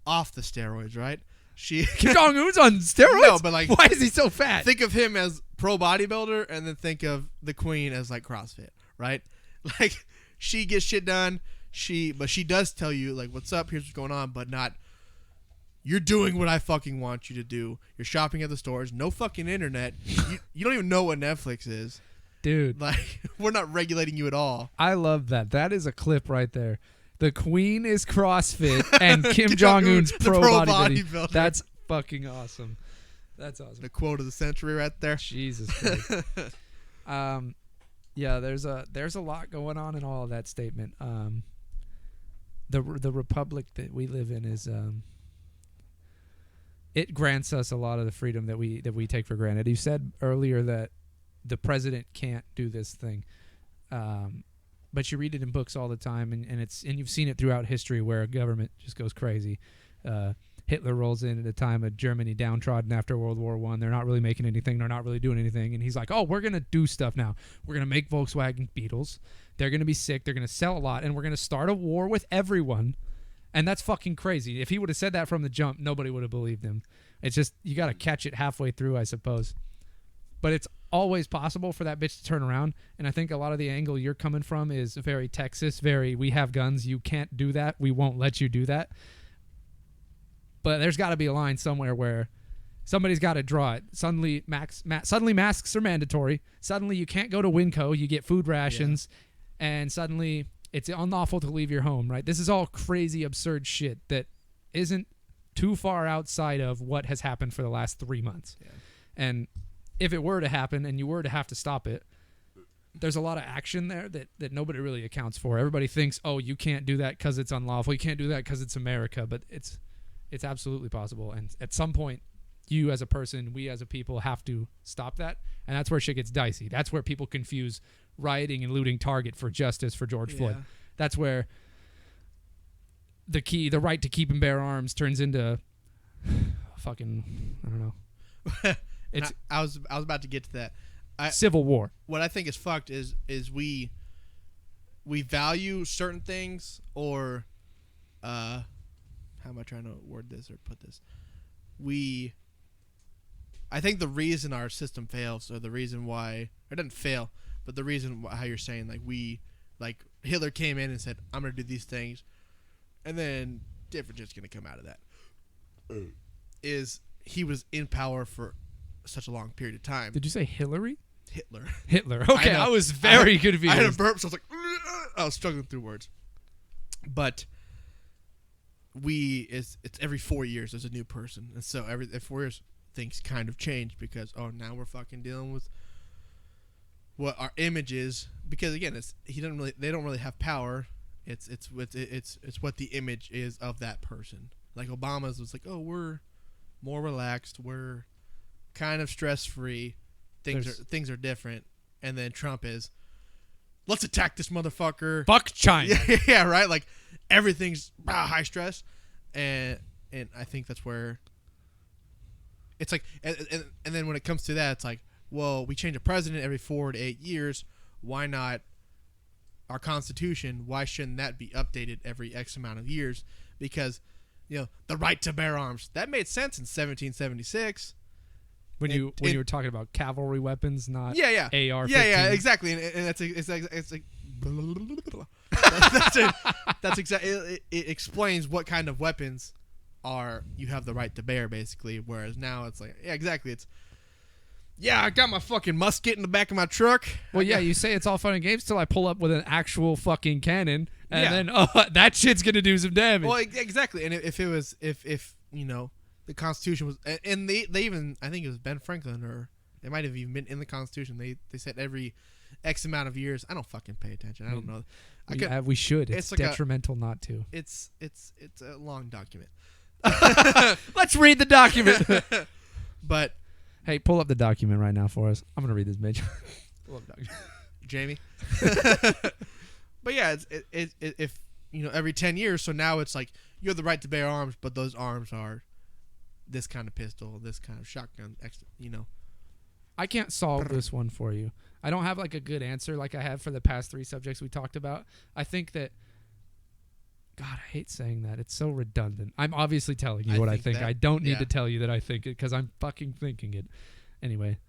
off the steroids, right? Kim Jong-un's on steroids? No, but like, why is he so fat? Think of him as pro bodybuilder, and then think of the Queen as like CrossFit, right? Like, she gets shit done. But she does tell you, like, what's up, here's what's going on, but not, you're doing what I fucking want you to do. You're shopping at the stores, no fucking internet. You don't even know what Netflix is. Dude. Like, we're not regulating you at all. I love that. That is a clip right there. The Queen is CrossFit, and Kim Jong-un's pro bodybuilding. That's fucking awesome. That's awesome. The quote of the century right there. Jesus Christ. Yeah, there's a lot going on in all of that statement. The republic that we live in is it grants us a lot of the freedom that we take for granted. You said earlier that the president can't do this thing, but you read it in books all the time, and you've seen it throughout history where a government just goes crazy. Hitler rolls in at a time of Germany downtrodden after World War I. They're not really making anything. They're not really doing anything. And he's like, oh, we're going to do stuff now. We're going to make Volkswagen Beetles. They're going to be sick. They're going to sell a lot. And we're going to start a war with everyone. And that's fucking crazy. If he would have said that from the jump, nobody would have believed him. It's just, you got to catch it halfway through, I suppose. But it's always possible for that bitch to turn around. And I think a lot of the angle you're coming from is very Texas, very, we have guns. You can't do that. We won't let you do that. But there's got to be a line somewhere where somebody's got to draw it. Suddenly masks are mandatory. Suddenly you can't go to Winco. You get food rations. Yeah. And suddenly it's unlawful to leave your home, right? This is all crazy, absurd shit that isn't too far outside of what has happened for the last 3 months. Yeah. And if it were to happen and you were to have to stop it, there's a lot of action there that nobody really accounts for. Everybody thinks, oh, you can't do that because it's unlawful. You can't do that because it's America. But it's absolutely possible. And at some point, you as a person, we as a people have to stop that. And that's where shit gets dicey. That's where people confuse rioting and looting Target for justice for George Floyd. That's where the right to keep and bear arms turns into fucking, I don't know. I was about to get to that. Civil war. What I think is fucked is we value certain things, or how am I trying to word this or put this? I think the reason our system fails, or the reason why it doesn't fail, but the reason how you're saying, like Hitler came in and said, I'm going to do these things, and then different shit's going to come out of that, is he was in power for such a long period of time. Did you say Hillary? Hitler. Okay, I was very confused. I had a burp, so I was like, I was struggling through words. But it's every 4 years there's a new person, and so every 4 years things kind of change, because now we're fucking dealing with what our image is, because again they don't really have power. It's what the image is of that person. Like Obama's was like, oh, we're more relaxed. We're kind of stress free. Things are different. And then Trump is, let's attack this motherfucker. Fuck China. Yeah, right. Like everything's high stress, and I think that's where it's like, and then when it comes to that, it's like, well, we change a president every 4 to 8 years. Why not our Constitution? Why shouldn't that be updated every X amount of years? Because, the right to bear arms, that made sense in 1776. When you were talking about cavalry weapons, not AR-15. Yeah, exactly. And it's like that's exactly it explains what kind of weapons you have the right to bear, basically. Whereas now it's like, yeah, exactly. It's, I got my fucking musket in the back of my truck. Well, you say it's all fun and games till I pull up with an actual fucking cannon, and then that shit's gonna do some damage. Well, exactly. And if it was if the Constitution was, and they even, I think it was Ben Franklin, or it might have even been in the Constitution. They said every X amount of years. I don't fucking pay attention. I don't know. We should. It's like detrimental not to. It's a long document. Let's read the document. But hey, pull up the document right now for us. I'm gonna read this bitch. Pull up the document. Jamie. But yeah, it's if every 10 years. So now it's like you have the right to bear arms, but those arms are this kind of pistol, this kind of shotgun, I can't solve this one for you. I don't have like a good answer like I have for the past 3 subjects we talked about. I think that, God, I hate saying that. It's so redundant. I'm obviously telling you what I think. I don't need to tell you that I think it because I'm fucking thinking it. Anyway,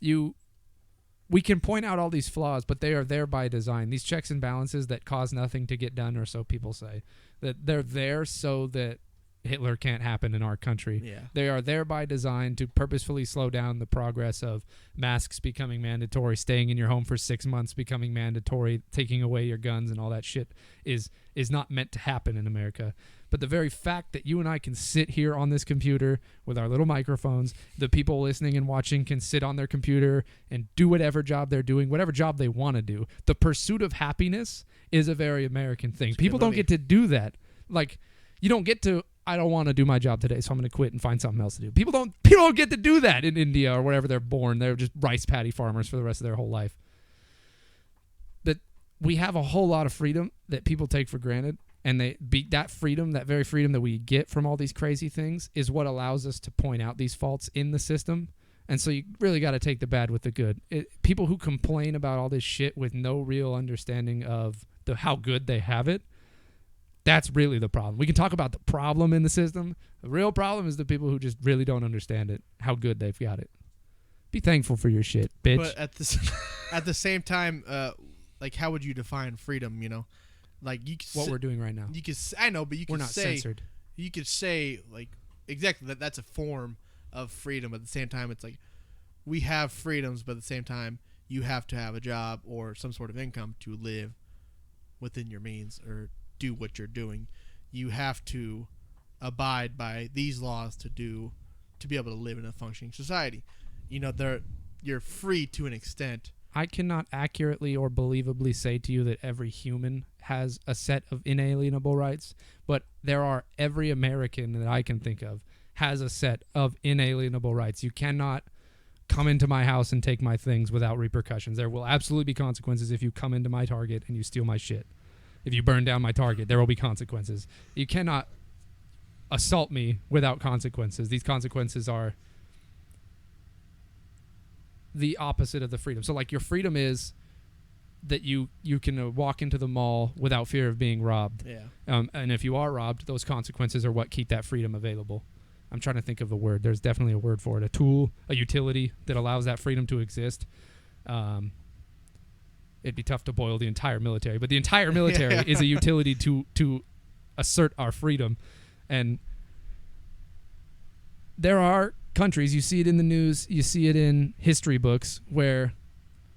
we can point out all these flaws, but they are there by design. These checks and balances that cause nothing to get done, or so people say, that they're there so that Hitler can't happen in our country. Yeah. They are there by design to purposefully slow down the progress of masks becoming mandatory, staying in your home for 6 months becoming mandatory, taking away your guns and all that shit is not meant to happen in America. But the very fact that you and I can sit here on this computer with our little microphones, the people listening and watching can sit on their computer and do whatever job they're doing, whatever job they want to do. The pursuit of happiness is a very American thing. People don't get to do that. Like, you don't get to, I don't want to do my job today, so I'm going to quit and find something else to do. People don't get to do that in India or wherever they're born. They're just rice paddy farmers for the rest of their whole life. But we have a whole lot of freedom that people take for granted, and that freedom, that very freedom that we get from all these crazy things, is what allows us to point out these faults in the system. And so you really got to take the bad with the good. People who complain about all this shit with no real understanding of how good they have it, that's really the problem. We can talk about the problem in the system. The real problem is the people who just really don't understand it, how good they've got it. Be thankful for your shit, bitch. But at the same time, like, how would you define freedom? Like, you what we're doing right now. You could, I know, but you could we're not say censored. You could say, like, exactly that's a form of freedom. At the same time, it's like we have freedoms, but at the same time, you have to have a job or some sort of income to live within your means or do what you're doing. You have to abide by these laws to be able to live in a functioning society. You're free to an extent. I cannot accurately or believably say to you that every human has a set of inalienable rights, but every American that I can think of has a set of inalienable rights. You cannot come into my house and take my things without repercussions. There will absolutely be consequences if you come into my Target and you steal my shit. If you burn down my Target, there will be consequences. You cannot assault me without consequences. These consequences are the opposite of the freedom. So, like, your freedom is that you can walk into the mall without fear of being robbed. Yeah. And if you are robbed, those consequences are what keep that freedom available. I'm trying to think of a word. There's definitely a word for it. A tool, a utility that allows that freedom to exist. It'd be tough to boil the entire military, but the entire military is a utility to assert our freedom. And there are countries, you see it in the news, you see it in history books, where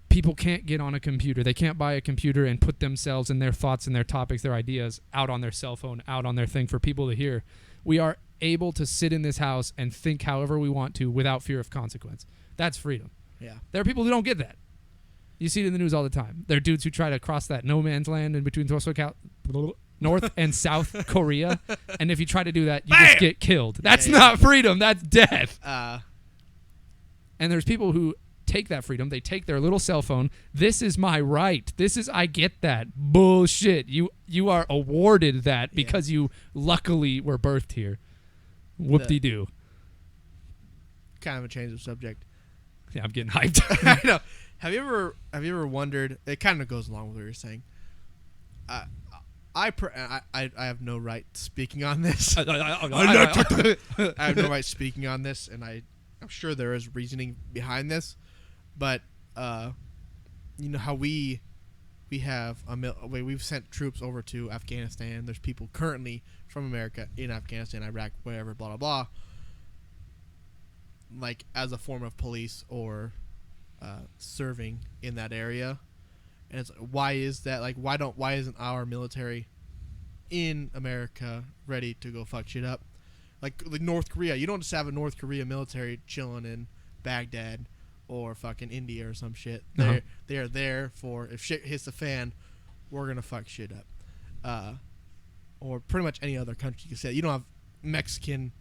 people can't get on a computer. They can't buy a computer and put themselves and their thoughts and their topics, their ideas out on their cell phone, out on their thing for people to hear. We are able to sit in this house and think however we want to without fear of consequence. That's freedom. Yeah. There are people who don't get that. You see it in the news all the time. There are dudes who try to cross that no man's land in between North and South Korea, and if you try to do that, you Bam! just get killed. That's Yeah. not freedom. That's death. And And there's people who take that freedom. They take their little cell phone. This is my right. I get that. Bullshit. You are awarded that because you luckily were birthed here. Whoop-de-doo. kind of a change of subject. Yeah, I'm getting hyped. I know. Have you ever wondered? It kind of goes along with what you're saying. I have no right speaking on this. I have no right speaking on this, and I'm sure there is reasoning behind this, but you know how we've sent troops over to Afghanistan. There's people currently from America in Afghanistan, Iraq, wherever, blah blah blah. Like as a form of police or serving in that area, and it's why is that? Like why isn't our military in America ready to go fuck shit up? Like North Korea, you don't just have a North Korea military chilling in Baghdad or fucking India or some shit. They are there for if shit hits the fan, we're gonna fuck shit up. Or pretty much any other country you can say. You don't have Mexican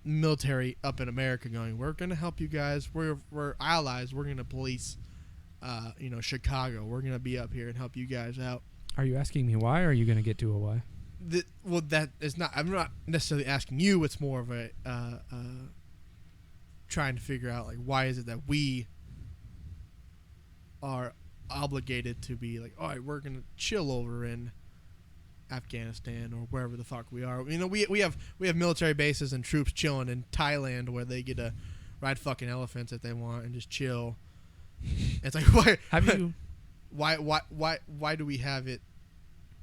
military up in America going, we're gonna help you guys. We're allies. We're gonna police, Chicago. We're gonna be up here and help you guys out. Are you asking me why, or are you going to get to a why? That is not. I'm not necessarily asking you. It's more of a trying to figure out like why is it that we are obligated to be like, all right, we're gonna chill over in Afghanistan or wherever the fuck we are. You know, we have military bases and troops chilling in Thailand where they get to ride fucking elephants if they want and just chill. It's like why Have you? why do we have it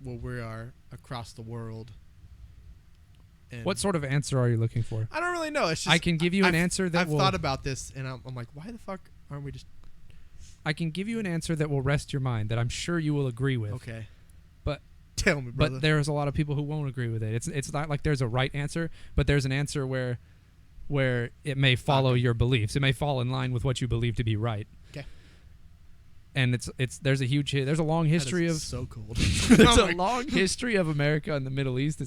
where we are across the world? And What sort of answer are you looking for? I don't really know. It's just I can give you an answer that I've thought about this and I'm like, why the fuck aren't we just I can give you an answer that will rest your mind that I'm sure you will agree with. okay? But Tell me, brother. But there's a lot of people who won't agree with it. It's not like there's a right answer, but there's an answer where it may follow your beliefs. It may fall in line with what you believe to be right. Okay. And there's a long history of so cold. there's a long history of America and the Middle East.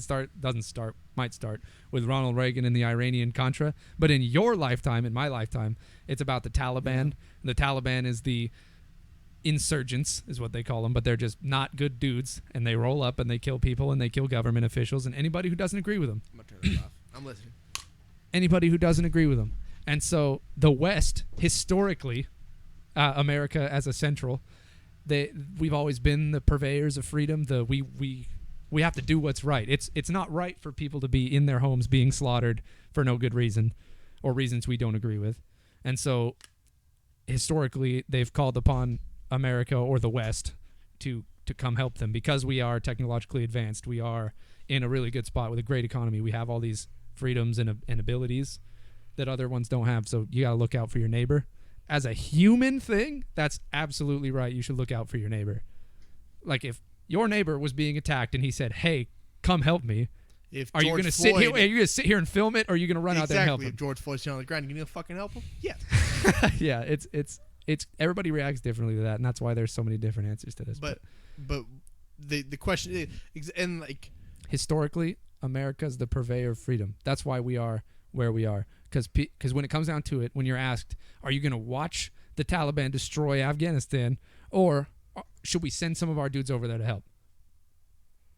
Might start with Ronald Reagan and the Iranian Contra. But in your lifetime, in my lifetime, it's about the Taliban. Yeah. The Taliban is the insurgents, is what they call them, but they're just not good dudes, and they roll up and they kill people and they kill government officials and anybody who doesn't agree with them. I'm gonna turn this off. I'm listening. Anybody who doesn't agree with them. And so the West, historically, America as a central, we've always been the purveyors of freedom. We have to do what's right. It's not right for people to be in their homes being slaughtered for no good reason or reasons we don't agree with. And so historically, they've called upon America or the West to come help them because we are technologically advanced. We are in a really good spot with a great economy. We have all these freedoms and abilities that other ones don't have. So you got to look out for your neighbor. As a human thing, that's absolutely right. You should look out for your neighbor. Like if your neighbor was being attacked and he said, "Hey, come help me." Are you going to sit here? Are you going to sit here and film it, or are you going to run out there and help him? If George Floyd's sitting on the ground, you gonna fucking help him? Yeah. Yeah, it's everybody reacts differently to that, and that's why there's so many different answers to this. But the question is, and like historically, America's the purveyor of freedom. That's why we are where we are. Because when it comes down to it, when you're asked, are you going to watch the Taliban destroy Afghanistan, or should we send some of our dudes over there to help?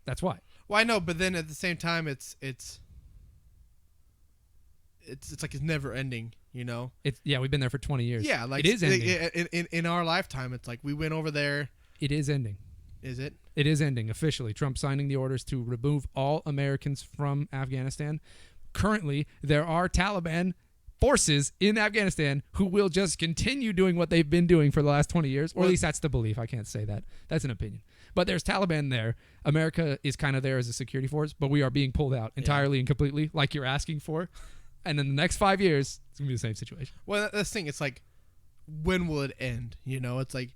That's why. Well, I know, but then at the same time, it's like it's never ending, you know. We've been there for 20 years. Yeah, like it is ending. In our lifetime, it's like we went over there. It is ending. Is it? It is ending officially. Trump signing the orders to remove all Americans from Afghanistan. Currently, there are Taliban forces in Afghanistan who will just continue doing what they've been doing for the last 20 years, or at least that's the belief. I can't say that. That's an opinion. But there's Taliban there. America is kind of there as a security force, but we are being pulled out entirely and completely, like you're asking for. And in the next 5 years, it's going to be the same situation. Well, that's the thing. It's like, when will it end? You know, it's like,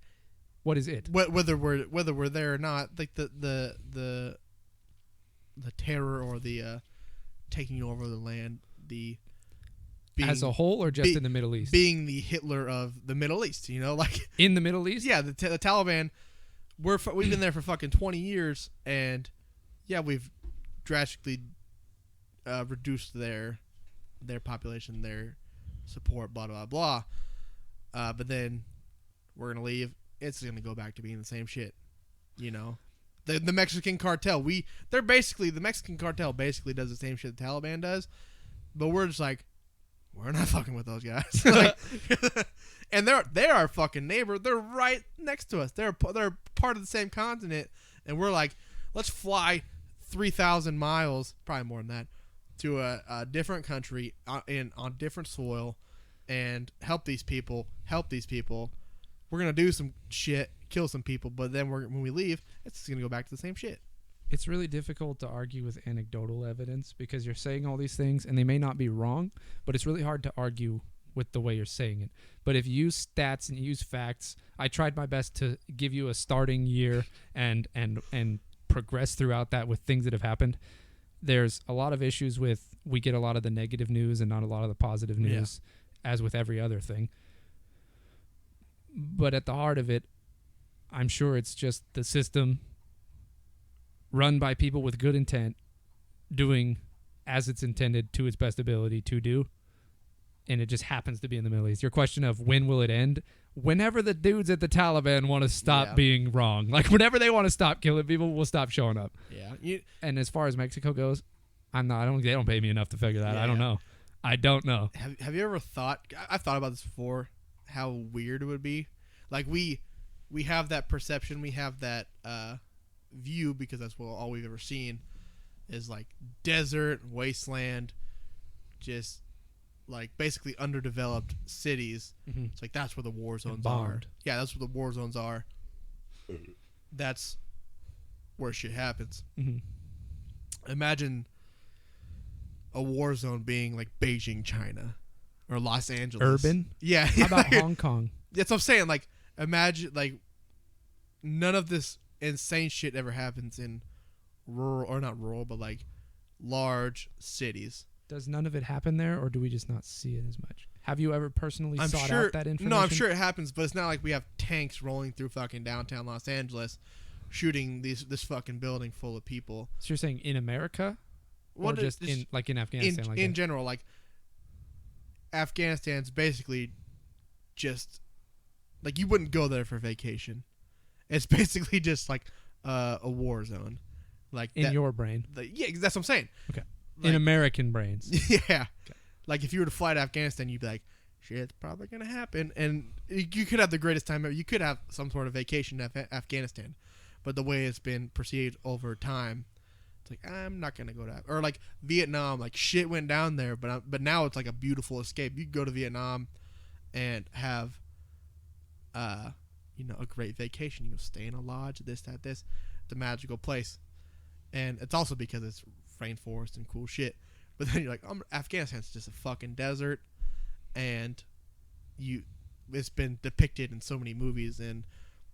what is it? Whether we're there or not, like the terror or the taking over the land, as a whole, or just in the Middle East? Being the Hitler of the Middle East, you know, like in the Middle East. Yeah, the Taliban. We've been there for fucking 20 years, and yeah, we've drastically reduced their population, their support, blah blah blah. But then we're gonna leave. It's gonna go back to being the same shit. You know, the Mexican cartel. The Mexican cartel basically does the same shit the Taliban does, but we're just like, we're not fucking with those guys. Like, and they're our fucking neighbor. They're right next to us. They're part of the same continent, and we're like, let's fly 3,000 miles, probably more than that, to a different country on different soil, and help these people. We're gonna do some shit, kill some people, but then when we leave, it's gonna go back to the same shit. It's really difficult to argue with anecdotal evidence because you're saying all these things and they may not be wrong, but it's really hard to argue with the way you're saying it. But if you use stats and you use facts, I tried my best to give you a starting year and progress throughout that with things that have happened. There's a lot of issues with, we get a lot of the negative news and not a lot of the positive news, as with every other thing. But at the heart of it, I'm sure it's just the system run by people with good intent, doing as it's intended to its best ability to do, and it just happens to be in the Middle East. Your question of when will it end? Whenever the dudes at the Taliban want to stop being wrong. Like, whenever they want to stop killing people, we'll stop showing up. Yeah. And as far as Mexico goes, they don't pay me enough to figure that. I don't know. I don't know. Have you ever thought, I've thought about this before, how weird it would be? Like, we have that perception, we have that view, because that's all we've ever seen is like desert, wasteland, just like basically underdeveloped cities. Mm-hmm. It's like that's where the war zones are. Yeah, that's where the war zones are. That's where shit happens. Mm-hmm. Imagine a war zone being like Beijing, China, or Los Angeles. Urban? Yeah. How about Hong Kong? That's what I'm saying. Like, imagine, like, none of this insane shit ever happens in rural, or not rural, but like large cities. Does none of it happen there, or do we just not see it as much? Have you ever personally sought out that information? No, I'm sure it happens, but it's not like we have tanks rolling through fucking downtown Los Angeles shooting this fucking building full of people. So you're saying in America? Or just in Afghanistan? In general, like, Afghanistan's basically just, like, you wouldn't go there for vacation. It's basically just like a war zone, like in your brain. Yeah, that's what I'm saying. Okay, like, in American brains. Yeah. Okay. Like, if you were to fly to Afghanistan, you'd be like, shit's probably gonna happen, and you could have the greatest time ever. You could have some sort of vacation in Afghanistan, but the way it's been perceived over time, it's like, I'm not gonna go to, or like Vietnam, like shit went down there, but now it's like a beautiful escape. You could go to Vietnam and have a great vacation. You go stay in a lodge, this. It's a magical place. And it's also because it's rainforest and cool shit. But then you're like, Afghanistan's just a fucking desert, and it's been depicted in so many movies and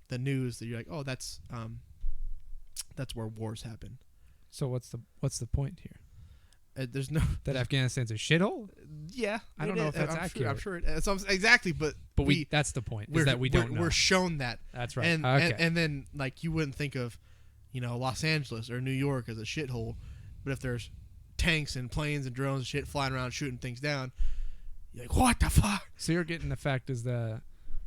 the news that you're like, oh, that's where wars happen. So what's the point here? There's no that Afghanistan's a shithole. Yeah, I don't know if that's accurate. I'm sure exactly, but that's the point. Is that we don't know. We're shown that. That's right. And then, like, you wouldn't think of, Los Angeles or New York as a shithole, but if there's tanks and planes and drones and shit flying around shooting things down, you're like, what the fuck? So you're getting the fact is the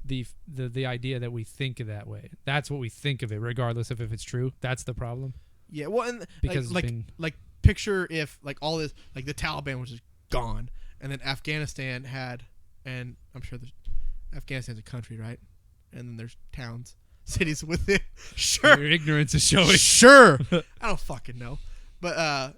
idea that we think of that way. That's what we think of it, regardless of if it's true. That's the problem. Yeah, well, and because like picture if like all this, like the Taliban was just gone, and then Afghanistan had, and I'm sure Afghanistan's a country, right? And then there's towns, cities with it. Sure, your ignorance is showing. Sure, I don't fucking know, but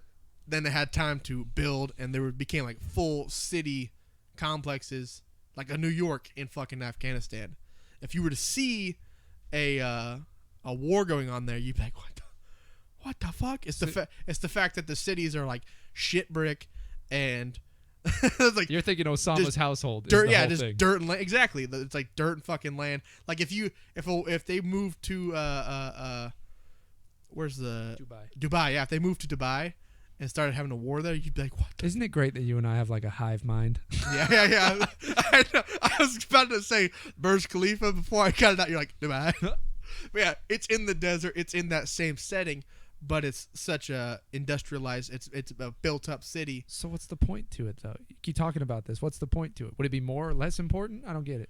then they had time to build, and there became like full city complexes, like a New York in fucking Afghanistan. If you were to see a war going on there, you'd be like, what the fuck? It's the fact that the cities are like shit brick, and it's like, you're thinking Osama's household. Dirt, is the whole just thing. dirt and land. Exactly. It's like dirt and fucking land. Like if they moved to where's the Dubai? Yeah, if they moved to Dubai and started having a war there, you'd be like, what? Isn't it great that you and I have like a hive mind? Yeah. I know. I was about to say Burj Khalifa before I got it out. You're like, Dubai. But yeah, it's in the desert. It's in that same setting. but it's such a industrialized. It's a built up city. So what's the point to it, though? You keep talking about this. What's the point to it? Would it be more or less important? I don't get it.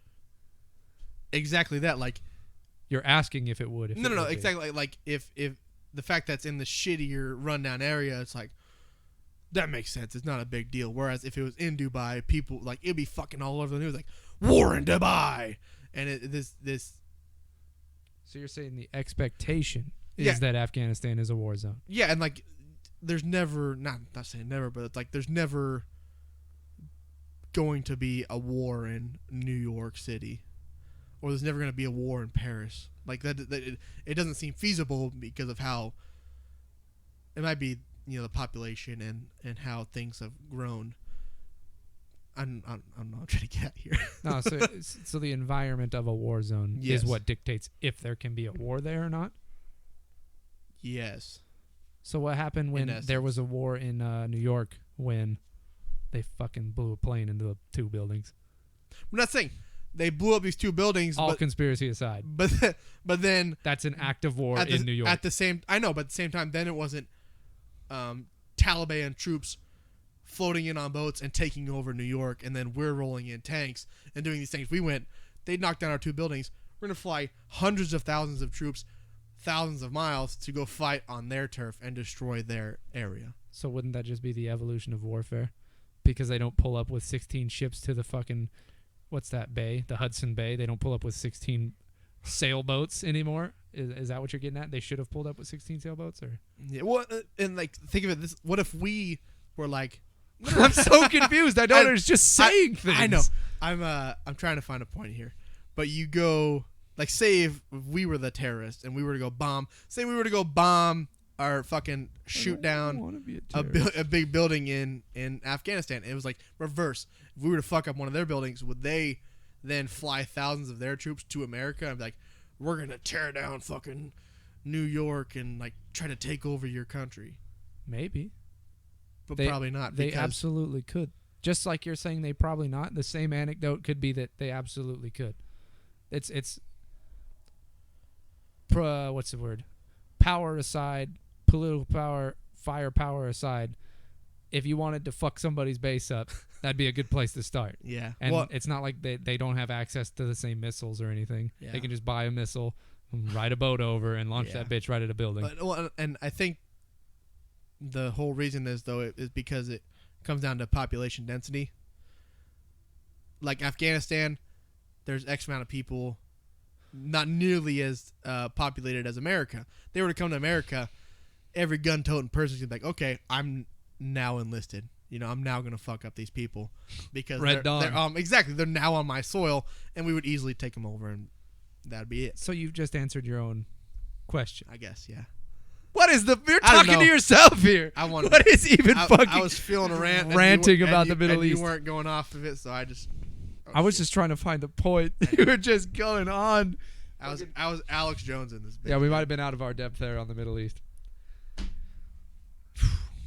Exactly that. Like you're asking if it would. If no, it would be. exactly. Like if the fact that's in the shittier rundown area, it's like that makes sense. It's not a big deal. Whereas if it was in Dubai, people like it'd be fucking all over the news, like war in Dubai, and this. So you're saying the expectation is that Afghanistan is a war zone? Yeah, and like there's never not saying never, but it's like there's never going to be a war in New York City, or there's never going to be a war in Paris. Like that it doesn't seem feasible because of how it might be, the population and how things have grown. I'm not trying to get at here. No, so the environment of a war zone is what dictates if there can be a war there or not? Yes. So what happened when there was a war in New York when they fucking blew a plane into 2 buildings? I'm not saying they blew up these 2 buildings. All conspiracy aside. But then that's an act of war in New York. At the same time, then it wasn't Taliban troops floating in on boats and taking over New York, and then we're rolling in tanks and doing these things. They knocked down our 2 buildings. We're going to fly hundreds of thousands of troops, thousands of miles to go fight on their turf and destroy their area. So wouldn't that just be the evolution of warfare? Because they don't pull up with 16 ships to the fucking, what's that bay? The Hudson Bay. They don't pull up with 16 sailboats anymore. Is that what you're getting at? They should have pulled up with 16 sailboats, or? Yeah. Well, and like think of it this: what if we were like? I'm so confused. I don't understand. Just saying things. I know. I'm trying to find a point here, but you go like say if we were the terrorists and we were to go bomb. Say we were to go bomb or fucking shoot down a big building in Afghanistan. It was like reverse. If we were to fuck up one of their buildings, would they then fly thousands of their troops to America and be like, we're gonna tear down fucking New York and like try to take over your country? Maybe. But probably not. They absolutely could. Just like you're saying they probably not. The same anecdote could be that they absolutely could. It's what's the word? Power aside, political power, firepower aside, if you wanted to fuck somebody's base up, that'd be a good place to start. Yeah. And it's not like they don't have access to the same missiles or anything. Yeah. They can just buy a missile, ride a boat over, and launch that bitch right at a building. And I think the whole reason is because it comes down to population density. Like Afghanistan, there's X amount of people, not nearly as populated as America. They were to come to America, every gun-toting person would be like, okay, I'm now enlisted. I'm now going to fuck up these people because they're now on my soil, and we would easily take them over, and that'd be it. So you've just answered your own question, I guess. Yeah. What is you're talking to yourself here. What is even fucking? I was feeling a ranting about the Middle East. You weren't going off of it, so I just. I was just trying to find the point. You were just going on. I was Alex Jones in this. Yeah, we might have been out of our depth there on the Middle East.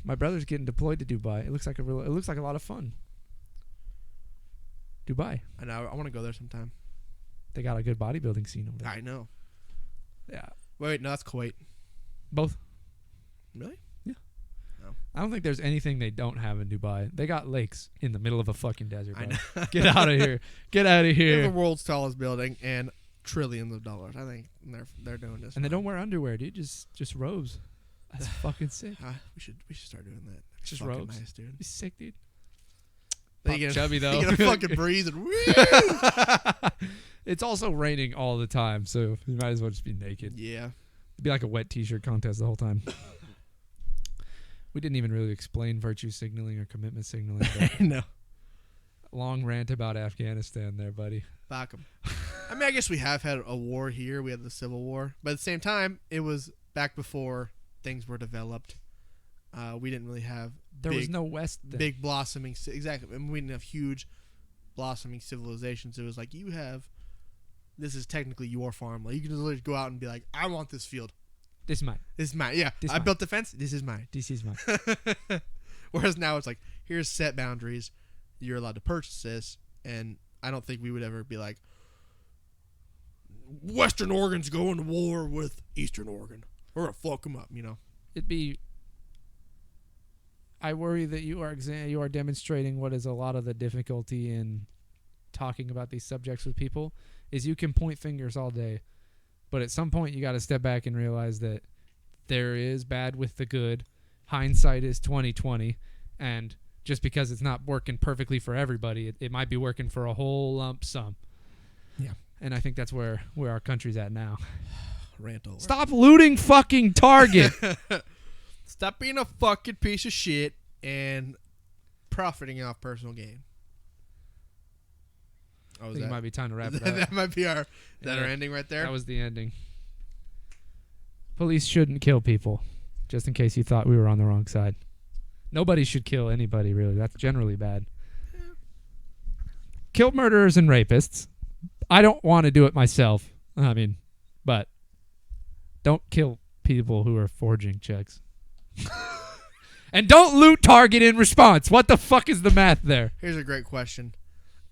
My brother's getting deployed to Dubai. It looks like a lot of fun. Dubai. I know. I want to go there sometime. They got a good bodybuilding scene over there. I know. Yeah. Wait, no, that's Kuwait. Both. Really? Yeah. No. I don't think there's anything they don't have in Dubai. They got lakes in the middle of a fucking desert. I know. Get out of here. Get out of here. They're the world's tallest building and trillions of dollars. I think they're doing this. And they don't wear underwear, dude. Just robes. That's fucking sick. We should start doing that. Just robes. Nice, dude. Be sick, dude. Then you chubby though. You get a fucking breeze and woo! It's also raining all the time, so you might as well just be naked. Yeah. It'd be like a wet t-shirt contest the whole time. We didn't even really explain virtue signaling or commitment signaling. No. Long rant about Afghanistan there, buddy. Fuck 'em. I mean, I guess we have had a war here. We had the Civil War. But at the same time, it was back before things were developed. We didn't really have There was no West then. Big blossoming. Exactly. I mean, we didn't have huge blossoming civilizations. It was like this is technically your farm. Like you can just literally go out and be like, I want this field. This is mine. This is mine. Yeah. I built the fence. This is mine. This is mine. Whereas now it's like, here's set boundaries. You're allowed to purchase this. And I don't think we would ever be like, Western Oregon's going to war with Eastern Oregon. We're going to fuck them up, it'd be. I worry that you are demonstrating what is a lot of the difficulty in talking about these subjects with people. Is you can point fingers all day, but at some point you got to step back and realize that there is bad with the good. Hindsight is 20/20, and just because it's not working perfectly for everybody, it might be working for a whole lump sum. Yeah. And I think that's where our country's at now. Rant over. Stop looting fucking Target. Stop being a fucking piece of shit and profiting off personal gain. I think it might be time to wrap it up. That might be our ending right there. That was the ending. Police shouldn't kill people, just in case you thought we were on the wrong side. Nobody should kill anybody, really. That's generally bad. Kill murderers and rapists. I don't want to do it myself. I mean, but don't kill people who are forging checks. And don't loot Target in response. What the fuck is the math there? Here's a great question.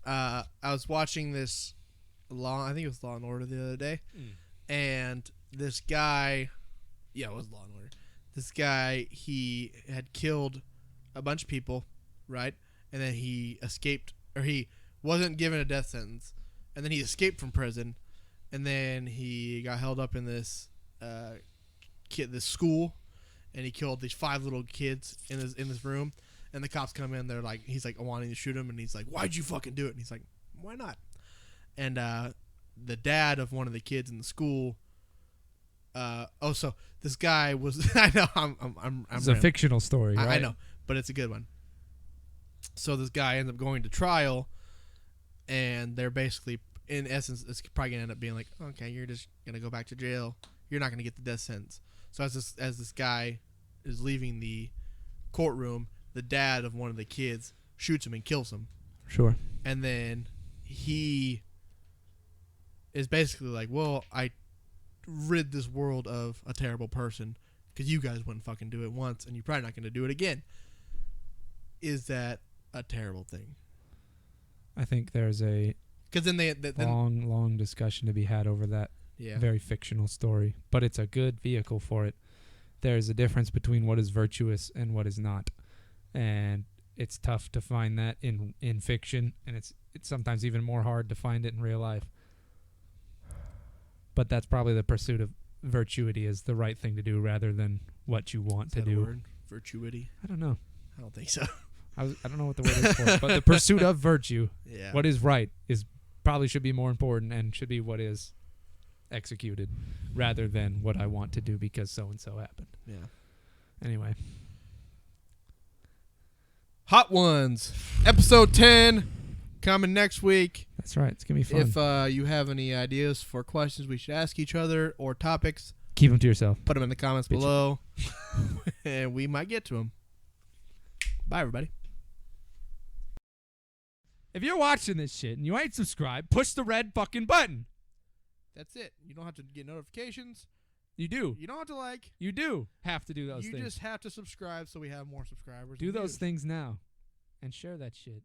I was watching this I think it was Law and Order the other day, and this guy, it was Law and Order. This guy, he had killed a bunch of people, right? And then he escaped, or he wasn't given a death sentence, and then he escaped from prison, and then he got held up in this this school, and he killed these 5 little kids in this room. And the cops come in, he's like wanting to shoot him, and he's like, "Why'd you fucking do it?" And he's like, "Why not?" And the dad of one of the kids in the school, so this guy was, I know, it's a fictional story, right? I know, but it's a good one. So this guy ends up going to trial, and they're basically, in essence, it's probably gonna end up being like, okay, you're just gonna go back to jail. You're not gonna get the death sentence. So as this guy is leaving the courtroom, the dad of one of the kids shoots him and kills him. Sure. And then he is basically like, well, I rid this world of a terrible person because you guys wouldn't fucking do it once, and you're probably not going to do it again. Is that a terrible thing? I think there's a long discussion to be had over that very fictional story, but it's a good vehicle for it. There's a difference between what is virtuous and what is not. And it's tough to find that in fiction, and it's sometimes even more hard to find it in real life. But that's probably the pursuit of virtuity is the right thing to do rather than what you want to do. Word? Virtuity? I don't know. I don't think so. I don't know what the word is for, but the pursuit of virtue, what is right, is probably should be more important and should be what is executed rather than what I want to do because so-and-so happened. Yeah. Anyway. Hot Ones, episode 10, coming next week. That's right. It's going to be If fun. you have any ideas for questions we should ask each other or topics, keep them to yourself. Put them in the comments below, and we might get to them. Bye, everybody. If you're watching this shit and you ain't subscribed, push the red fucking button. That's it. You don't have to get notifications. You do. You don't have to like. You do have to do those things. You just have to subscribe so we have more subscribers. Do those things now and share that shit.